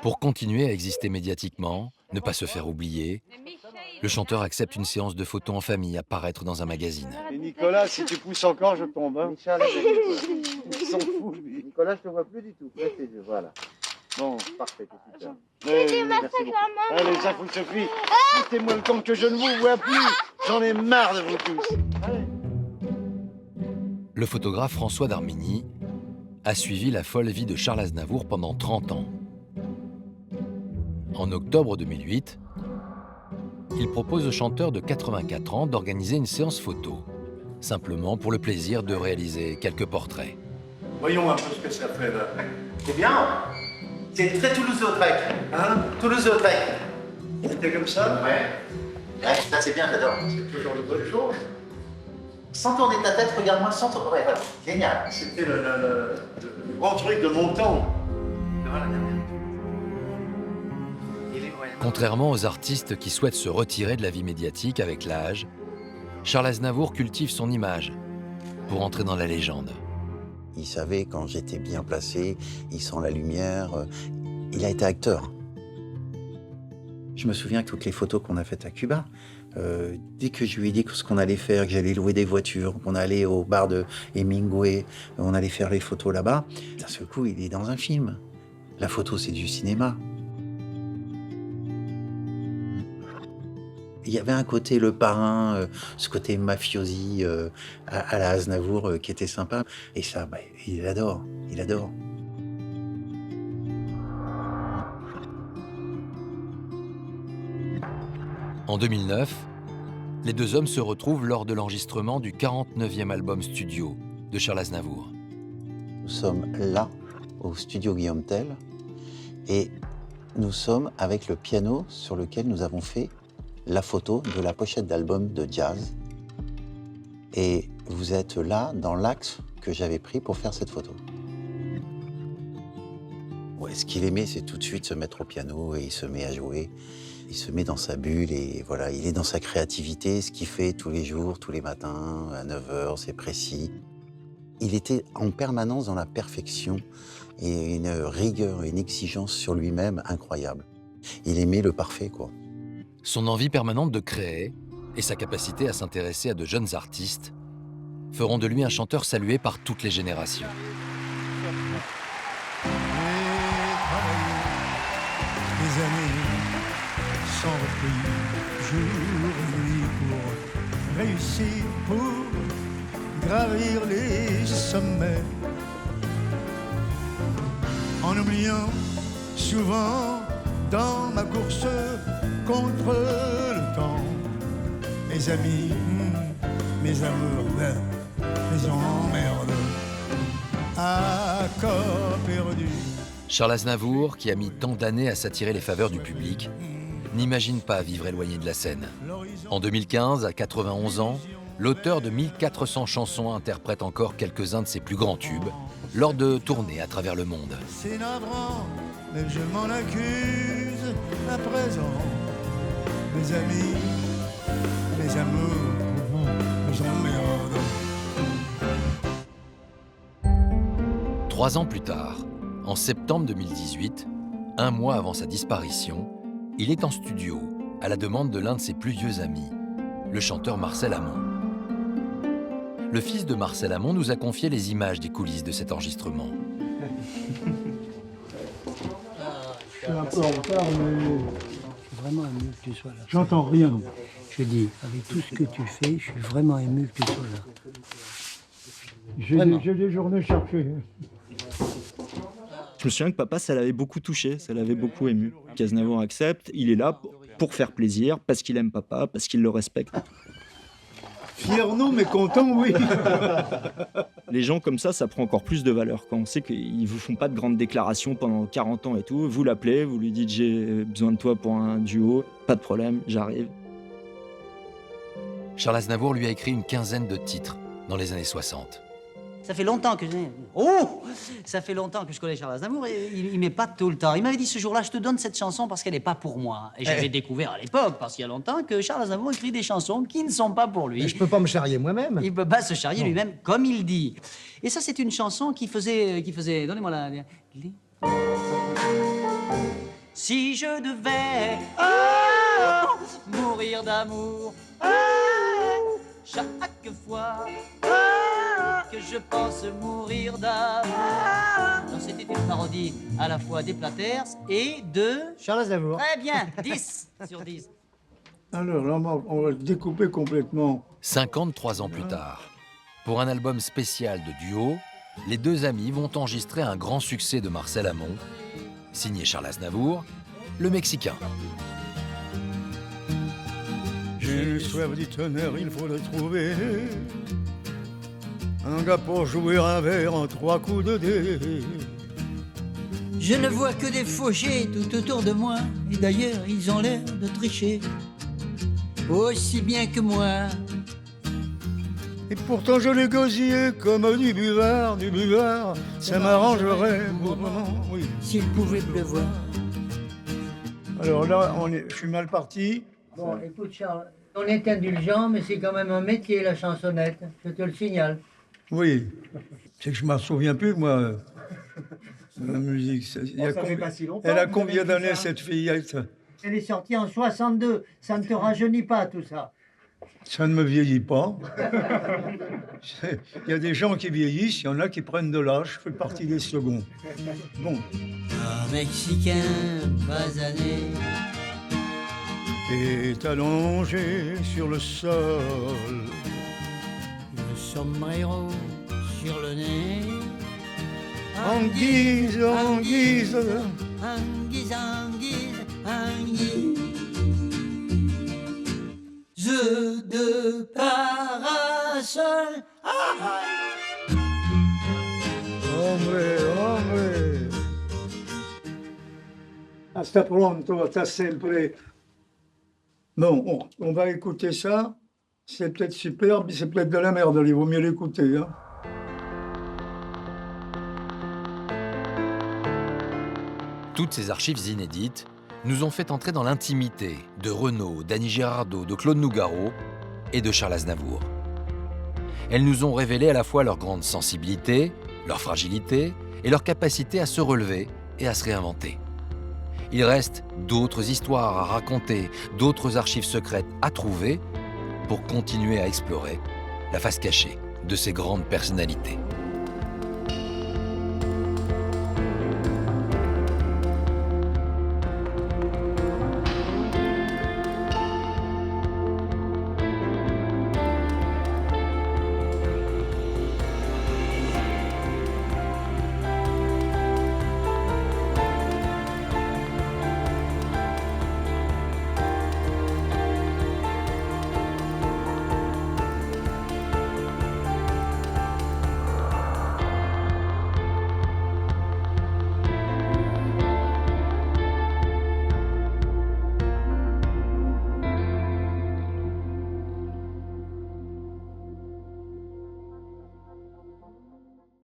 Pour continuer à exister médiatiquement, ne pas se faire oublier, le chanteur accepte une séance de photos en famille à paraître dans un magazine. Et Nicolas, si tu pousses encore, je tombe. Hein. Ils sont fous, lui. Nicolas, je te vois plus du tout. Voilà. Bon, parfait, c'est super. Merci beaucoup. Allez, ça faut Sophie. Mettez-moi le camp que je ne vous vois plus. J'en ai marre de vous tous. Allez. Le photographe François d'Armigny a suivi la folle vie de Charles Aznavour pendant 30 ans. En octobre 2008, il propose au chanteur de 84 ans d'organiser une séance photo, simplement pour le plaisir de réaliser quelques portraits. Voyons un peu ce que ça fait là. C'est bien. C'est très Toulouse-Lautrec. Hein? Toulouse-Lautrec. C'était comme ça? Ouais, ça c'est bien, j'adore. C'est toujours de bonnes choses. Sans tourner ta tête, regarde-moi sans tourner. Ouais, voilà. Génial. C'était le grand truc de mon temps. Voilà, Contrairement aux artistes qui souhaitent se retirer de la vie médiatique avec l'âge, Charles Aznavour cultive son image pour entrer dans la légende. Il savait quand j'étais bien placé, il sent la lumière, il a été acteur. Je me souviens que toutes les photos qu'on a faites à Cuba, dès que je lui ai dit ce qu'on allait faire, que j'allais louer des voitures, qu'on allait au bar de Hemingway, on allait faire les photos là-bas, d'un seul coup, il est dans un film. La photo, c'est du cinéma. Il y avait un côté le parrain, ce côté mafiosi à la Aznavour qui était sympa. Et ça, bah, il adore, il adore. En 2009, les deux hommes se retrouvent lors de l'enregistrement du 49e album studio de Charles Aznavour. Nous sommes là, au studio Guillaume Tell, et nous sommes avec le piano sur lequel nous avons fait la photo de la pochette d'album de jazz. Et vous êtes là, dans l'axe que j'avais pris pour faire cette photo. Ouais, ce qu'il aimait, c'est tout de suite se mettre au piano et il se met à jouer. Il se met dans sa bulle et voilà, il est dans sa créativité, ce qu'il fait tous les jours, tous les matins, à 9h, c'est précis. Il était en permanence dans la perfection et une rigueur, une exigence sur lui-même incroyable. Il aimait le parfait, quoi. Son envie permanente de créer et sa capacité à s'intéresser à de jeunes artistes feront de lui un chanteur salué par toutes les générations. Des années sans repli, jour et nuit pour réussir, pour gravir les sommets, en oubliant souvent dans ma course contre le temps, mes amis, mes amours, mes emmerdes. À cas perdu. Charles Aznavour, qui a mis tant d'années à s'attirer les faveurs du public, n'imagine pas vivre éloigné de la scène. En 2015, à 91 ans, l'auteur de 1400 chansons interprète encore quelques-uns de ses plus grands tubes lors de tournées à travers le monde. C'est navrant, mais je m'en accuse à présent. Mes amis, mes amours, mes emmerdes. 3 ans plus tard, en septembre 2018, un mois avant sa disparition, il est en studio à la demande de l'un de ses plus vieux amis, le chanteur Marcel Amont. Le fils de Marcel Amont nous a confié les images des coulisses de cet enregistrement. Je suis un peu en retard, mais Je suis vraiment ému que tu sois là. j'entends rien. Je dis, avec tout ce que tu fais, je suis vraiment ému que tu sois là. J'ai des journées chargées. Je me souviens que papa, ça l'avait beaucoup touché, ça l'avait beaucoup ému. Qu'Aznavour accepte, il est là pour faire plaisir, parce qu'il aime papa, parce qu'il le respecte. Fier non, mais content, oui. Les gens comme ça prend encore plus de valeur. Quand on sait qu'ils vous font pas de grandes déclarations pendant 40 ans et tout, vous l'appelez, vous lui dites j'ai besoin de toi pour un duo, pas de problème, j'arrive. Charles Aznavour lui a écrit une quinzaine de titres dans les années 60. Ça fait longtemps que ça fait longtemps que je connais Charles Aznavour et il m'épate tout le temps. Il m'avait dit ce jour-là, je te donne cette chanson parce qu'elle n'est pas pour moi. Et j'avais découvert à l'époque, parce qu'il y a longtemps, que Charles Aznavour écrit des chansons qui ne sont pas pour lui. Mais je peux pas me charrier moi-même. Il peut pas se charrier lui-même, comme il dit. Et ça, c'est une chanson qui faisait, donnez-moi la. Si je devais mourir d'amour chaque fois que je pense mourir d'amour. C'était une parodie à la fois des Platters et de Charles Aznavour. Très bien, 10 sur 10. Alors là, on va le découper complètement. 53 ans plus tard, pour un album spécial de duo, les deux amis vont enregistrer un grand succès de Marcel Amont, signé Charles Aznavour, le Mexicain. J'ai soif du tonnerre, il faudrait trouver un gars pour jouer un verre en 3 coups de dé. Je ne vois que des fauchés tout autour de moi, et d'ailleurs ils ont l'air de tricher, aussi bien que moi. Et pourtant je l'ai gosié comme du buvard, ça m'arrangerait mourement, oui. S'il pouvait pleuvoir. Alors là, je suis mal parti. Bon, écoute Charles, on est indulgent, mais c'est quand même un métier, la chansonnette, je te le signale. Oui, c'est que je ne m'en souviens plus, moi, de la musique. Ça fait pas si longtemps. Elle a combien d'années, cette fillette? Elle est sortie en 62, ça ne te rajeunit pas tout ça. Ça ne me vieillit pas. Il y a des gens qui vieillissent, il y en a qui prennent de l'âge, je fais partie des seconds. Bon. Un Mexicain basané est allongé sur le sol, le sombrero sur le nez, anguise de parasol. Hombre. Hasta pronto, hasta sempre. Bon, on va écouter ça. C'est peut-être superbe, mais c'est peut-être de la merde. Il vaut mieux l'écouter. Hein. Toutes ces archives inédites nous ont fait entrer dans l'intimité de Renaud, d'Annie Girardot, de Claude Nougaro et de Charles Aznavour. Elles nous ont révélé à la fois leur grande sensibilité, leur fragilité et leur capacité à se relever et à se réinventer. Il reste d'autres histoires à raconter, d'autres archives secrètes à trouver pour continuer à explorer la face cachée de ces grandes personnalités.